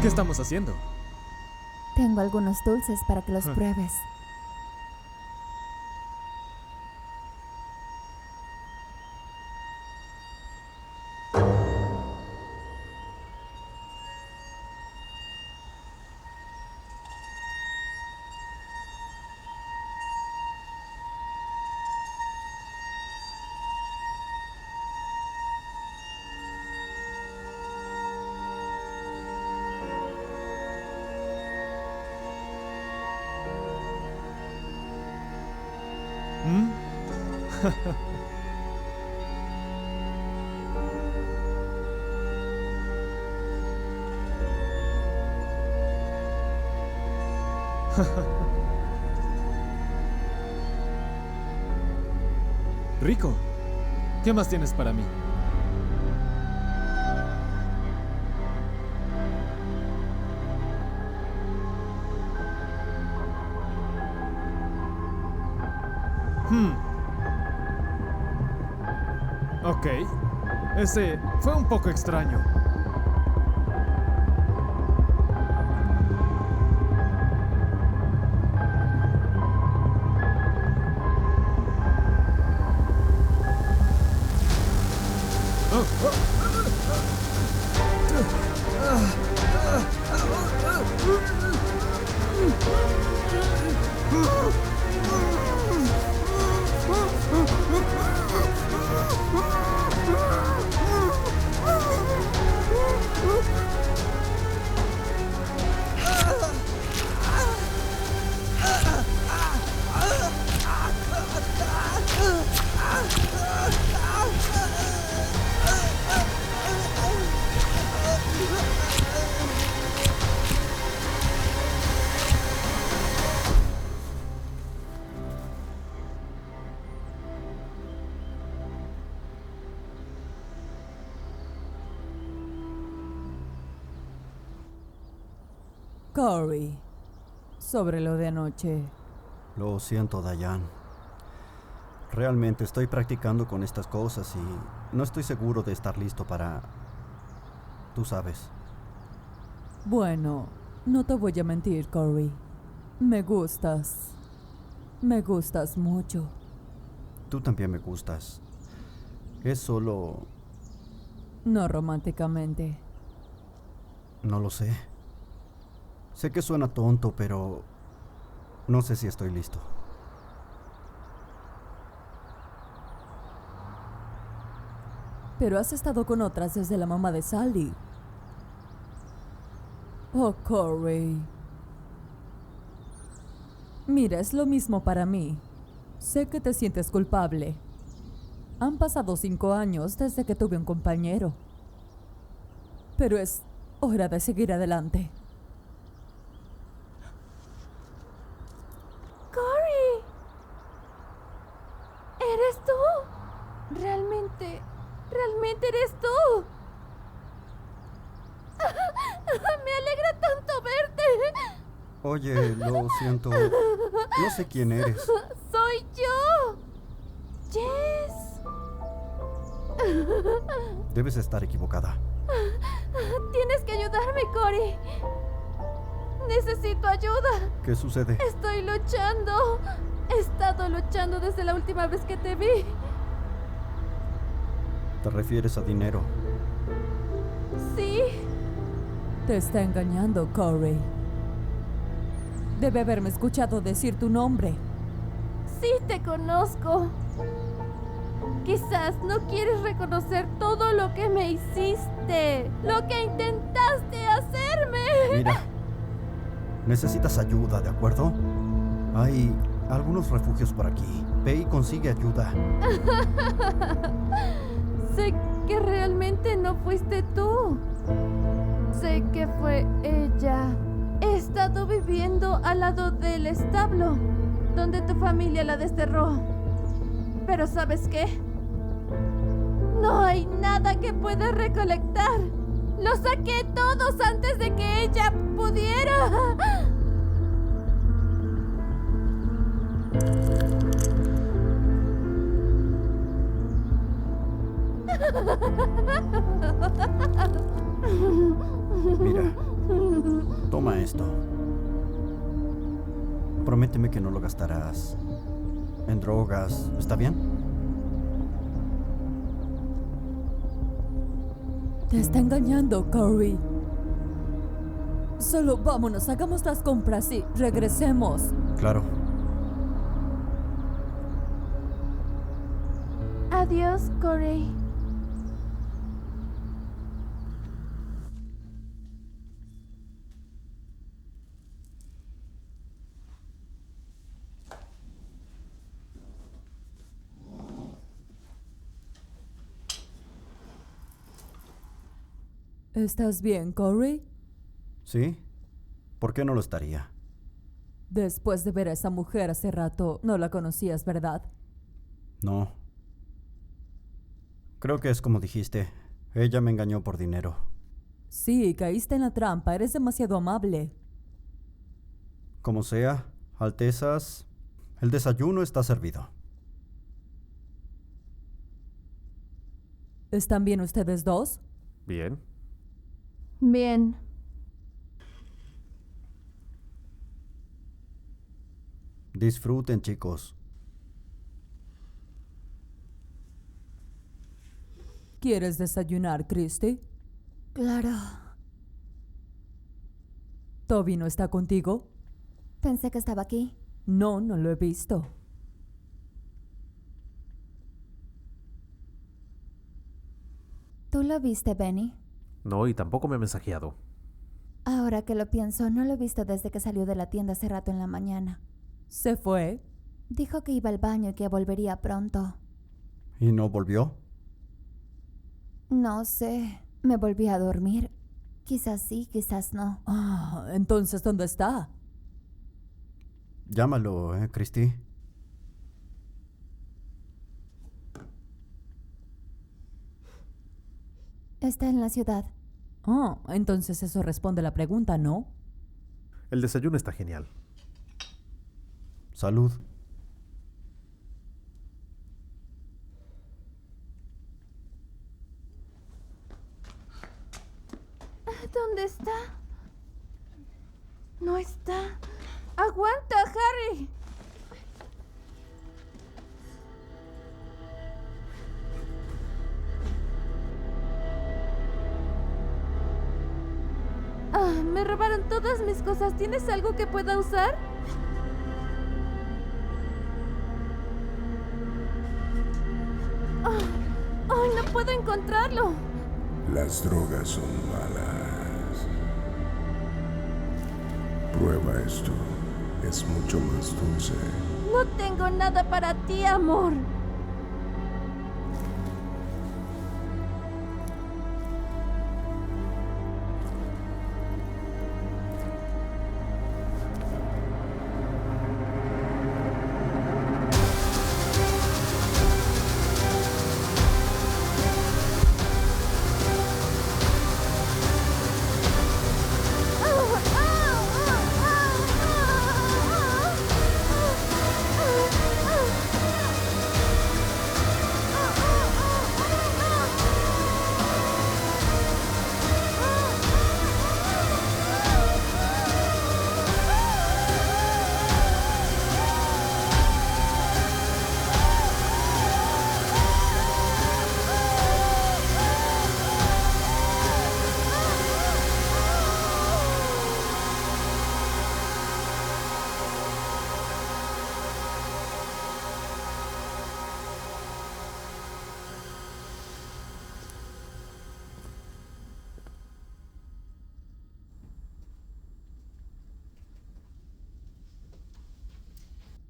¿Qué estamos haciendo? Tengo algunos dulces para que los pruebes. ¿Mm? Rico, ¿qué más tienes para mí? Ok, ese fue un poco extraño. Corey, sobre lo de anoche. Lo siento, Diane. Realmente estoy practicando con estas cosas y no estoy seguro de estar listo para... Tú sabes. Bueno, no te voy a mentir, Corey. Me gustas. Me gustas mucho. Tú también me gustas. Es solo... No románticamente. No lo sé. Sé que suena tonto, pero... no sé si estoy listo. Pero has estado con otras desde la mamá de Sally. Oh, Corey. Mira, es lo mismo para mí. Sé que te sientes culpable. Han pasado 5 años desde que tuve un compañero. Pero es hora de seguir adelante. ¡Corey! ¿Eres tú? ¿Realmente eres tú? Me alegra tanto verte. Oye, lo siento. No sé quién eres. Soy yo. Jess. Debes estar equivocada. Tienes que ayudarme, Corey. Necesito ayuda. ¿Qué sucede? Estoy luchando. He estado luchando desde la última vez que te vi. ¿Te refieres a dinero? Sí. Te está engañando, Corey. Debe haberme escuchado decir tu nombre. Sí, te conozco. Quizás no quieres reconocer todo lo que me hiciste, lo que intentaste hacerme. Mira, necesitas ayuda, ¿de acuerdo? Hay algunos refugios por aquí. Ve y consigue ayuda. Sé que realmente no fuiste tú. Sé que fue ella. He estado viviendo al lado del establo, donde tu familia la desterró. Pero ¿sabes qué? No hay nada que pueda recolectar. Los saqué todos antes de que ella pudiera. Mira, toma esto. Prométeme que no lo gastarás en drogas, ¿está bien? Te está engañando, Corey. Solo vámonos, hagamos las compras y regresemos. Claro. Adiós, Corey. ¿Estás bien, Corey? ¿Sí? ¿Por qué no lo estaría? Después de ver a esa mujer hace rato, no la conocías, ¿verdad? No. Creo que es como dijiste. Ella me engañó por dinero. Sí, caíste en la trampa. Eres demasiado amable. Como sea, Altezas, el desayuno está servido. ¿Están bien ustedes dos? Bien. Bien. Disfruten, chicos. ¿Quieres desayunar, Christy? Claro. ¿Toby no está contigo? Pensé que estaba aquí. No, no lo he visto. ¿Tú lo viste, Benny? No, y tampoco me ha mensajeado. Ahora que lo pienso, no lo he visto desde que salió de la tienda hace rato en la mañana. ¿Se fue? Dijo que iba al baño y que volvería pronto. ¿Y no volvió? No sé. Me volví a dormir. Quizás sí, quizás no. Ah, entonces, ¿dónde está? Llámalo, Christy. Está en la ciudad. Oh, entonces eso responde la pregunta, ¿no? El desayuno está genial. Salud. ¿Dónde está? No está. ¡Aguanta, Harry! Me robaron todas mis cosas. ¿Tienes algo que pueda usar? ¡Ay, no puedo encontrarlo! Las drogas son malas. Prueba esto. Es mucho más dulce. No tengo nada para ti, amor.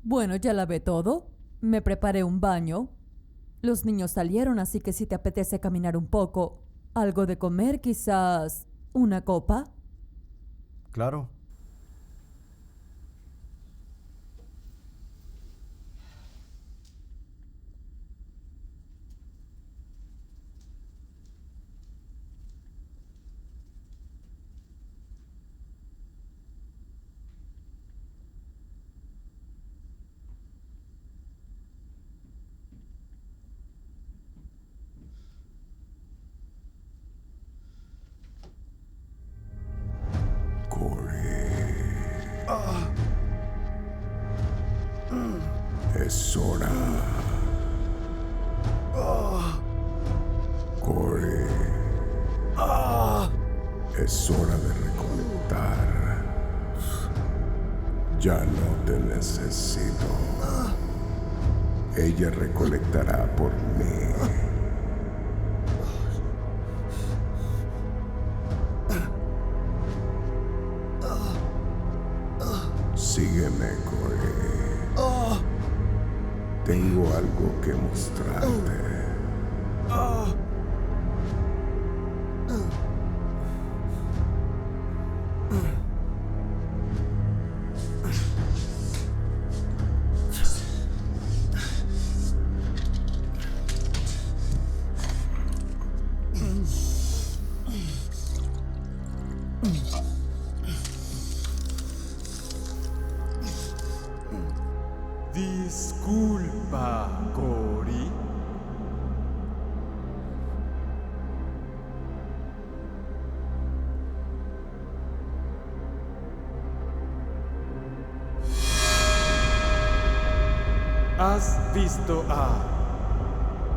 Bueno, ya lavé todo. Me preparé un baño. Los niños salieron, así que si te apetece caminar un poco, algo de comer, quizás una copa. Claro. Es hora. Corey. Es hora de recolectar. Ya no te necesito. Ella recolectará por mí. Sígueme, Corey. Tengo algo que mostrarte. Disculpa, Cory. ¿Has visto a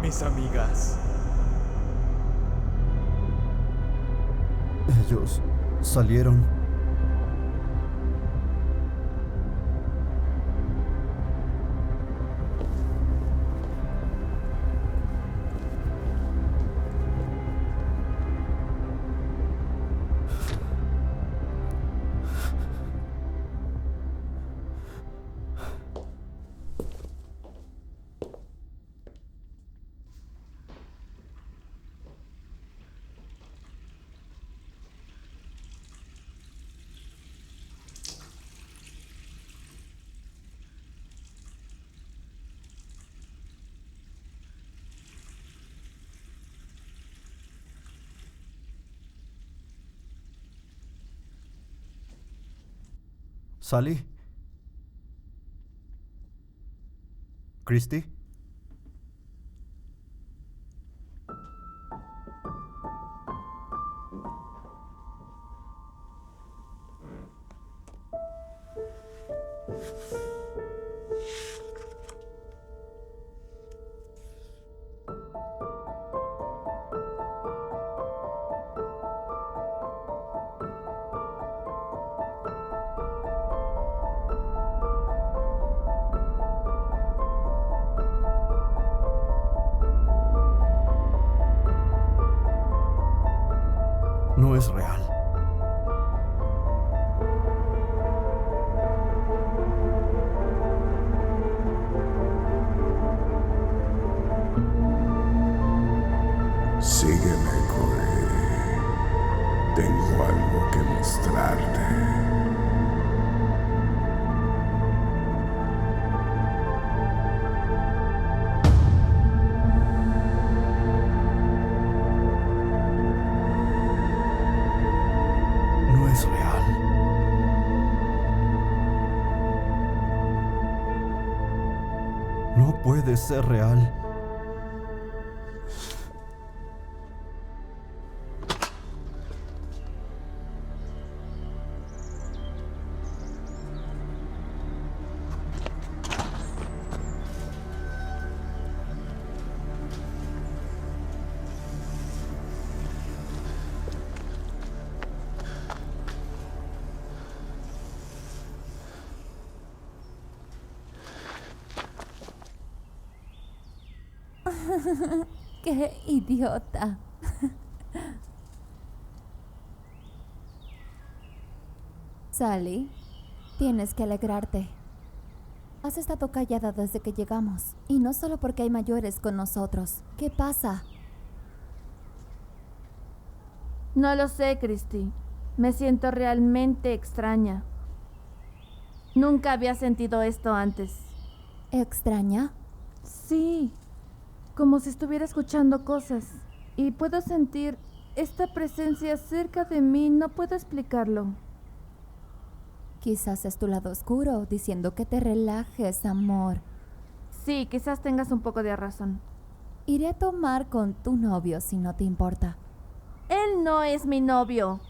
mis amigas? Ellos salieron. ¿Sally? ¿Christy? No es real. Sígueme, Corey. Tengo algo que mostrarte. No es real. No puede ser real. ¡Qué idiota! Sally, tienes que alegrarte. Has estado callada desde que llegamos. Y no solo porque hay mayores con nosotros. ¿Qué pasa? No lo sé, Christy. Me siento realmente extraña. Nunca había sentido esto antes. ¿Extraña? Sí, como si estuviera escuchando cosas. Y puedo sentir esta presencia cerca de mí, no puedo explicarlo. Quizás es tu lado oscuro, diciendo que te relajes, amor. Sí, quizás tengas un poco de razón. Iré a tomar con tu novio si no te importa. Él no es mi novio.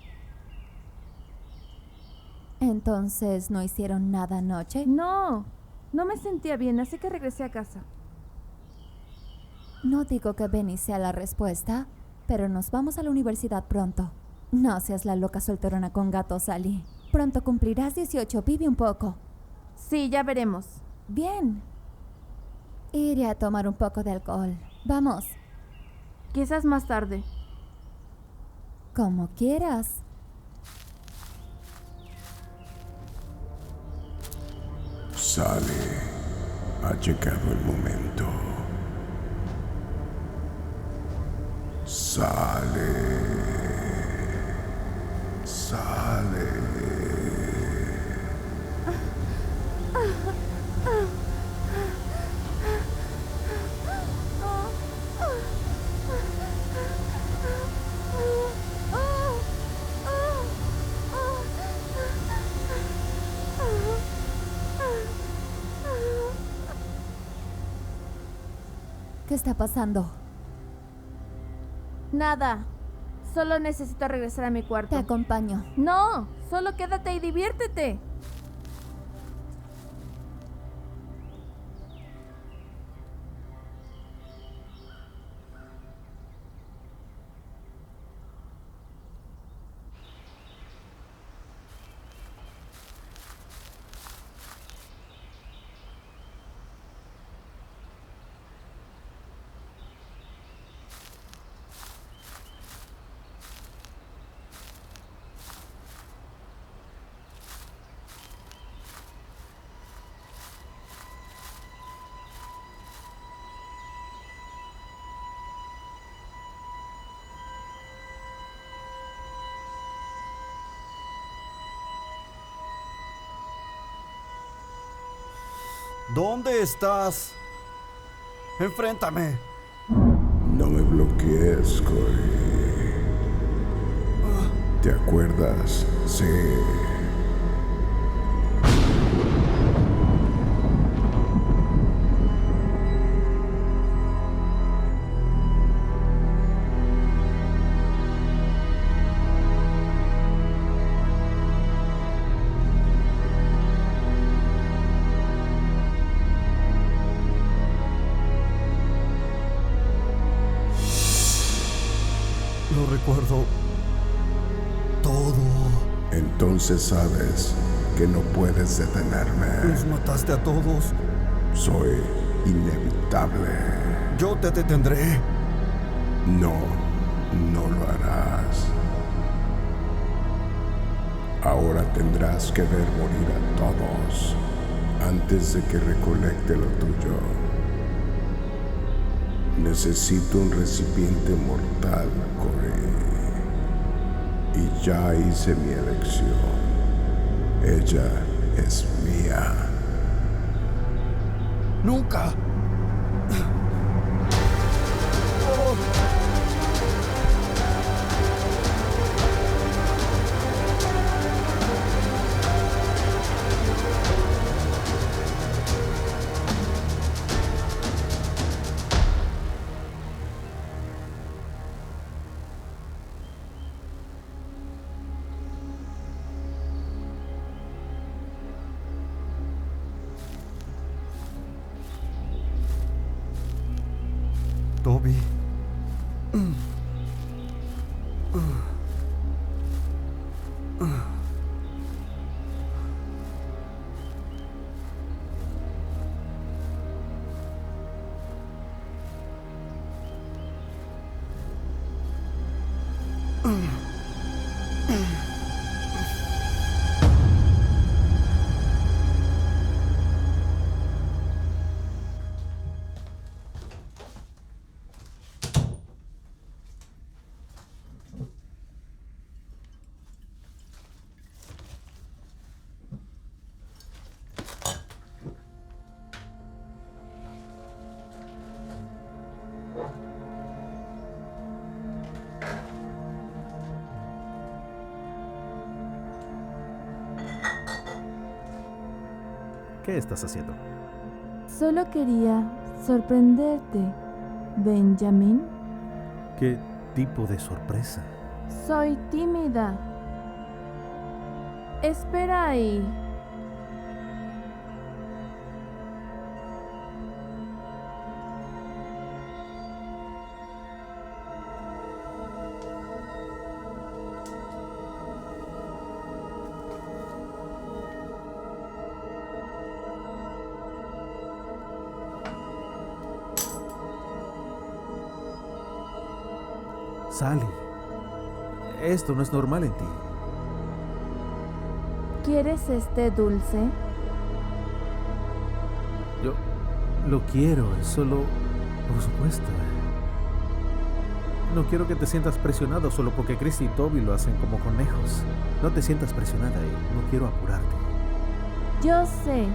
Entonces, ¿no hicieron nada anoche? No me sentía bien, así que regresé a casa. No digo que Benny sea la respuesta, pero nos vamos a la universidad pronto. No seas la loca solterona con gato, Sally. Pronto cumplirás 18, vive un poco. Sí, ya veremos. Bien. Iré a tomar un poco de alcohol. Vamos. Quizás más tarde. Como quieras. Sale. Ha llegado el momento. Sale. Sale. ¿Qué está pasando? Nada. Solo necesito regresar a mi cuarto. Te acompaño. No, solo quédate y diviértete. ¿Dónde estás? Enfréntame. No me bloquees, Corey. ¿Te acuerdas? Sí. Lo recuerdo todo. Entonces sabes que no puedes detenerme. Los mataste a todos. Soy inevitable. Yo te detendré. No, no lo harás. Ahora tendrás que ver morir a todos antes de que recolecte lo tuyo. Necesito un recipiente mortal, Corey. Y ya hice mi elección. Ella es mía. Nunca. Toby. ¿Qué estás haciendo? Solo quería sorprenderte, Benjamin. ¿Qué tipo de sorpresa? Soy tímida. Espera ahí. Sally, esto no es normal en ti. ¿Quieres este dulce? Yo lo quiero, es solo, por supuesto. No quiero que te sientas presionado solo porque Christy y Toby lo hacen como conejos. No te sientas presionada y no quiero apurarte. Yo sé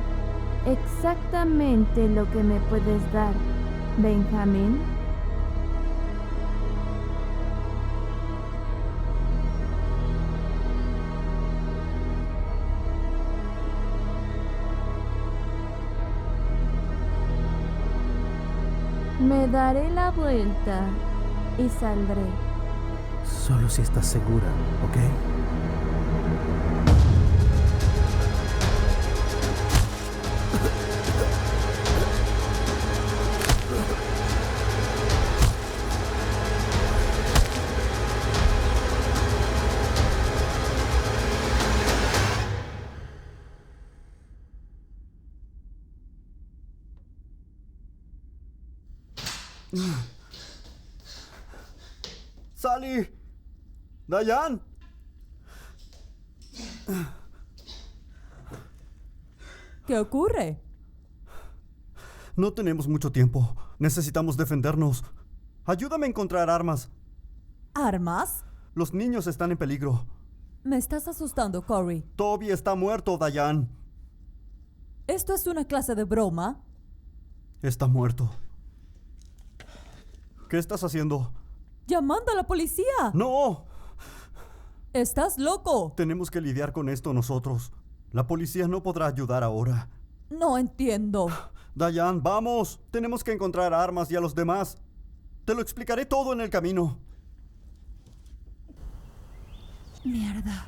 exactamente lo que me puedes dar, Benjamin. Me daré la vuelta y saldré. Solo si estás segura, ¿ok? ¡Sally! ¡Diane! ¿Qué ocurre? No tenemos mucho tiempo. Necesitamos defendernos. Ayúdame a encontrar armas. ¿Armas? Los niños están en peligro. Me estás asustando, Corey. Toby está muerto, Diane. ¿Esto es una clase de broma? Está muerto. ¿Qué estás haciendo? ¡Llamando a la policía! ¡No! ¡Estás loco! Tenemos que lidiar con esto nosotros. La policía no podrá ayudar ahora. No entiendo. Diane, vamos. Tenemos que encontrar armas y a los demás. Te lo explicaré todo en el camino. Mierda.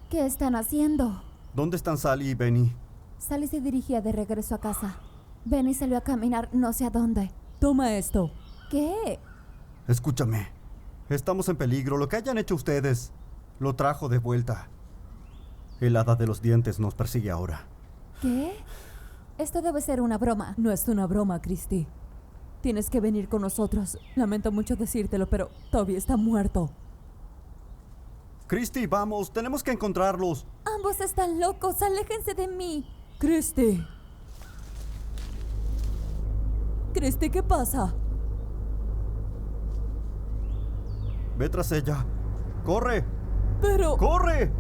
¿Qué están haciendo? ¿Dónde están Sally y Benny? Sally se dirigía de regreso a casa. Benny salió a caminar no sé a dónde. Toma esto. ¿Qué? Escúchame. Estamos en peligro. Lo que hayan hecho ustedes lo trajo de vuelta. El hada de los dientes nos persigue ahora. ¿Qué? Esto debe ser una broma. No es una broma, Christy. Tienes que venir con nosotros. Lamento mucho decírtelo, pero Toby está muerto. Christy, vamos. Tenemos que encontrarlos. Ambos están locos. Aléjense de mí. Christy. Christy, ¿qué pasa? Ve tras ella. ¡Corre! Pero... ¡Corre!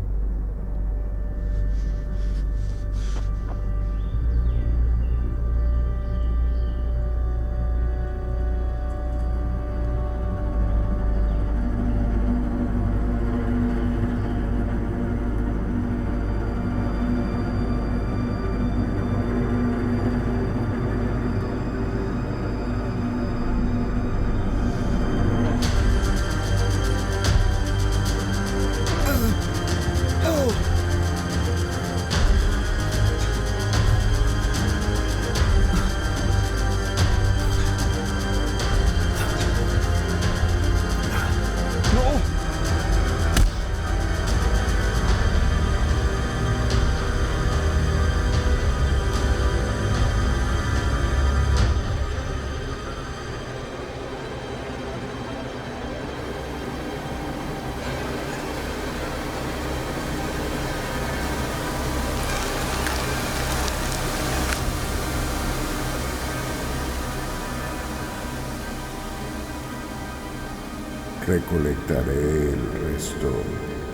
Recolectaré el resto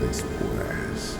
después.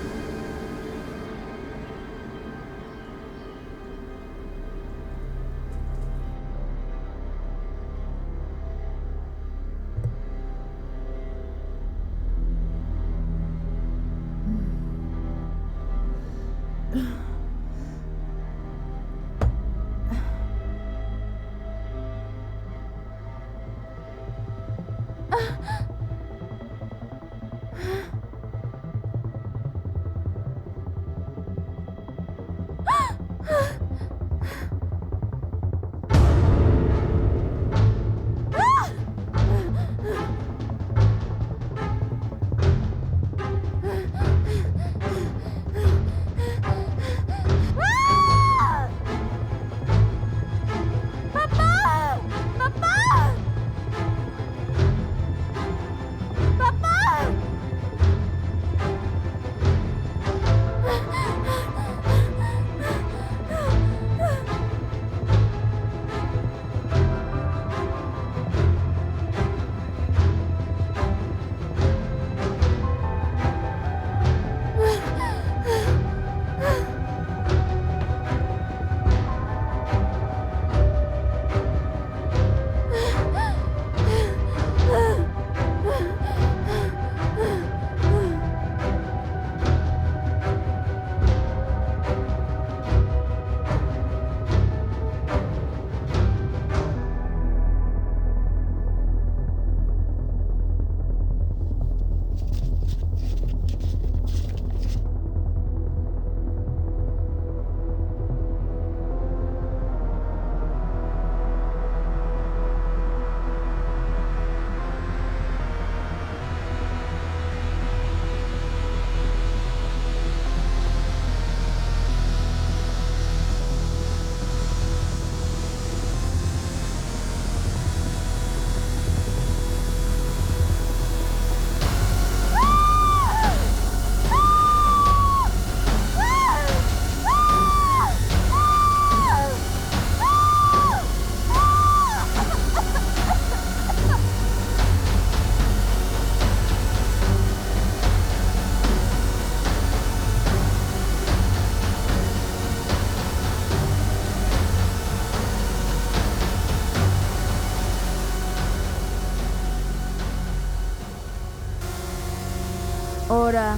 Hora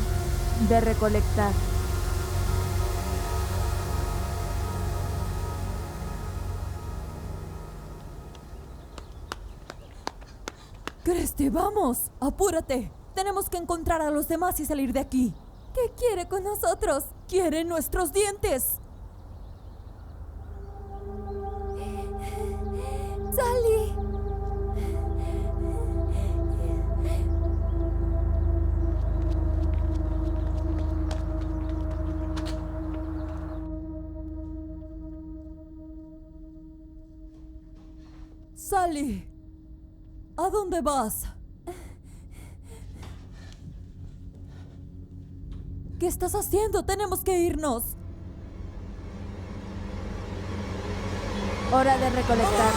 de recolectar. Kirsty, vamos, apúrate. Tenemos que encontrar a los demás y salir de aquí. ¿Qué quiere con nosotros? Quiere nuestros dientes. ¡Sally! Sally, ¿a dónde vas? ¿Qué estás haciendo? Tenemos que irnos. Hora de recolectar.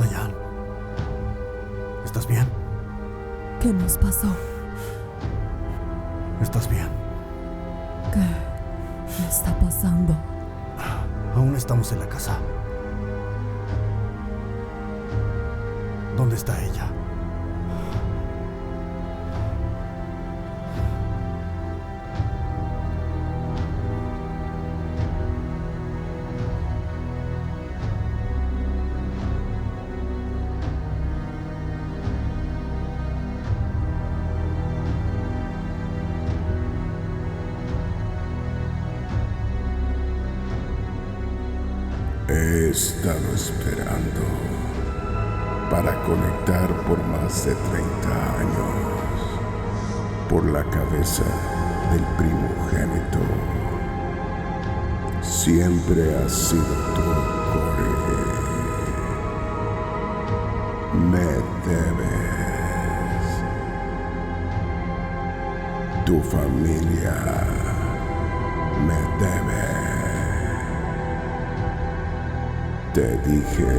Diane, ¿estás bien? ¿Qué nos pasó? ¿Estás bien? ¿Qué está pasando? Aún estamos en la casa. ¿Dónde está ella? He estado esperando para conectar por más de 30 años por la cabeza del primogénito. Siempre has sido tú, Corey. Me debes. Tu familia me debe. Te dije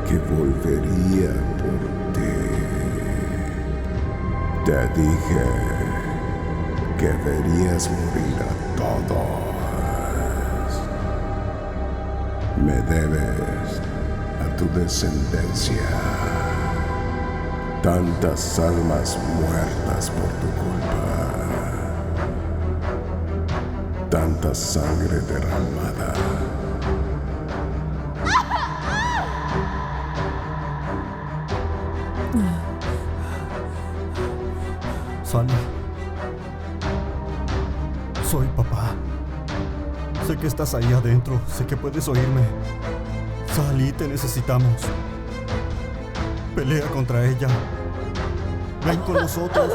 que volvería por ti. Te dije que verías morir a todos. Me debes a tu descendencia. Tantas almas muertas por tu culpa. Tanta sangre derramada. Sally. Soy papá. Sé que estás ahí adentro. Sé que puedes oírme. Sally, te necesitamos. Pelea contra ella. Ven con nosotros.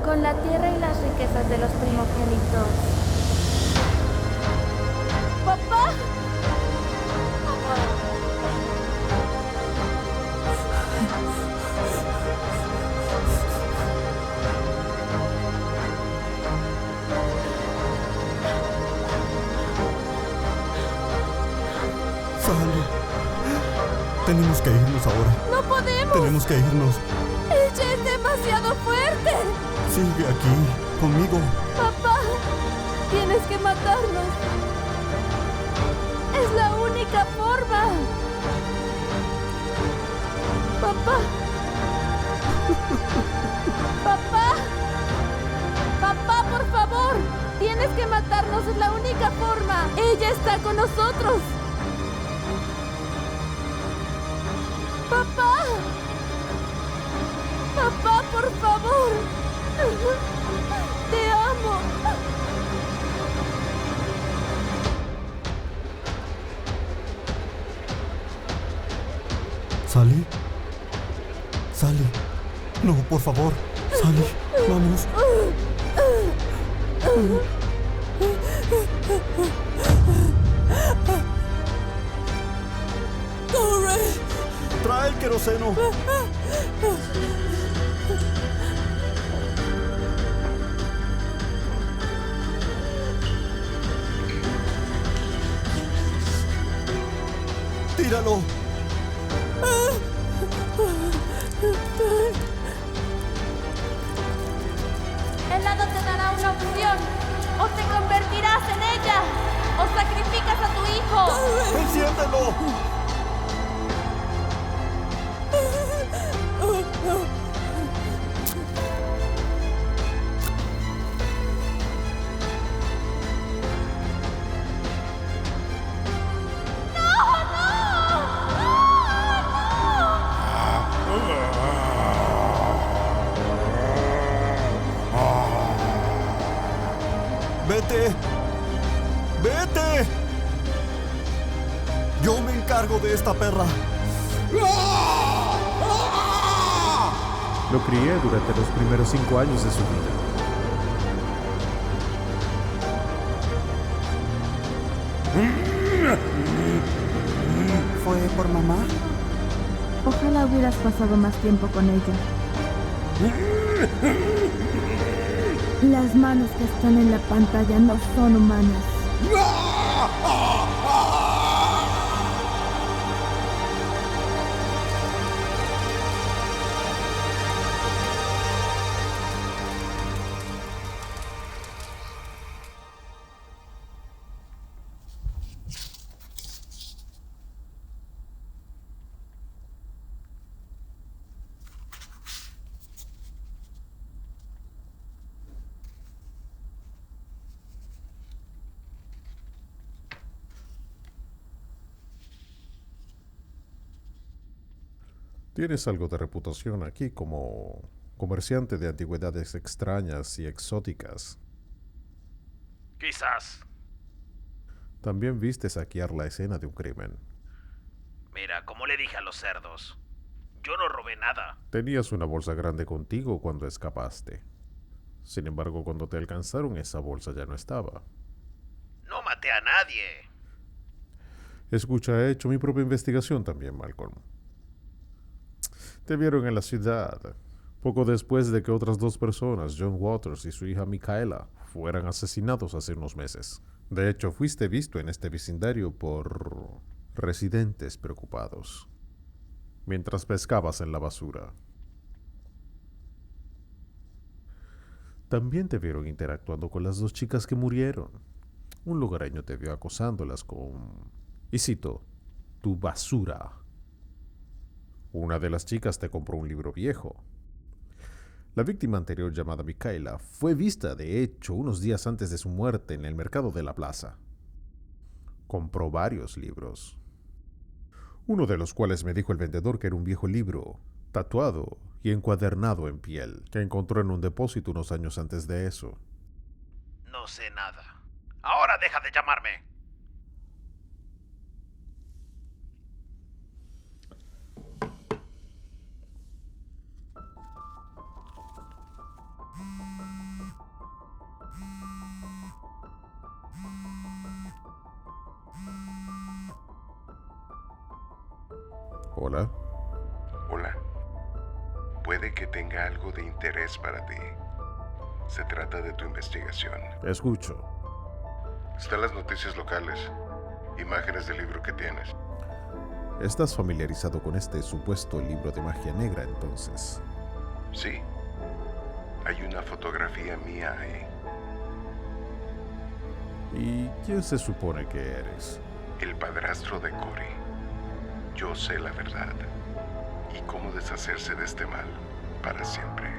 Con la tierra y las riquezas de los primogénitos. ¡Papá! Tenemos que irnos ahora. ¡No podemos! Tenemos que irnos. ¡Ella es demasiado fuerte! Sigue aquí, conmigo. ¡Papá! Tienes que matarnos. Es la única forma. ¡Papá! ¡Papá! ¡Papá, por favor! Tienes que matarnos, es la única forma. Ella está con nosotros. ¡Papá! ¡Papá, por favor! ¡Te amo! ¿Sally? Sally. No, por favor. Sally, vamos. ¡Corre! Trae el queroseno. Tíralo. El hada te dará una opción. O te convertirás en ella, o sacrificas a tu hijo. ¡Enciéndelo! ¡Vete! ¡Vete! Yo me encargo de esta perra. Lo crié durante los primeros 5 años de su vida. ¿Fue por mamá? Ojalá hubieras pasado más tiempo con ella. Las manos que están en la pantalla no son humanas. Tienes algo de reputación aquí como comerciante de antigüedades extrañas y exóticas. Quizás. También viste saquear la escena de un crimen. Mira, como le dije a los cerdos, yo no robé nada. Tenías una bolsa grande contigo cuando escapaste. Sin embargo, cuando te alcanzaron, esa bolsa ya no estaba. No maté a nadie. Escucha, he hecho mi propia investigación también, Malcolm. Te vieron en la ciudad, poco después de que otras 2 personas, John Waters y su hija Micaela, fueran asesinados hace unos meses. De hecho, fuiste visto en este vecindario por residentes preocupados, mientras pescabas en la basura. También te vieron interactuando con las 2 chicas que murieron. Un lugareño te vio acosándolas con, y cito, tu basura. Una de las chicas te compró un libro viejo. La víctima anterior, llamada Micaela, fue vista, de hecho, unos días antes de su muerte en el mercado de la plaza. Compró varios libros. Uno de los cuales me dijo el vendedor que era un viejo libro, tatuado y encuadernado en piel, que encontró en un depósito unos años antes de eso. No sé nada. Ahora deja de llamarme. Hola. Hola. Puede que tenga algo de interés para ti. Se trata de tu investigación. Estás familiarizado con este supuesto libro de magia negra, entonces. Sí. Hay una fotografía mía ahí. ¿Y quién se supone que eres? El padrastro de Cory. Yo sé la verdad. Y cómo deshacerse de este mal para siempre.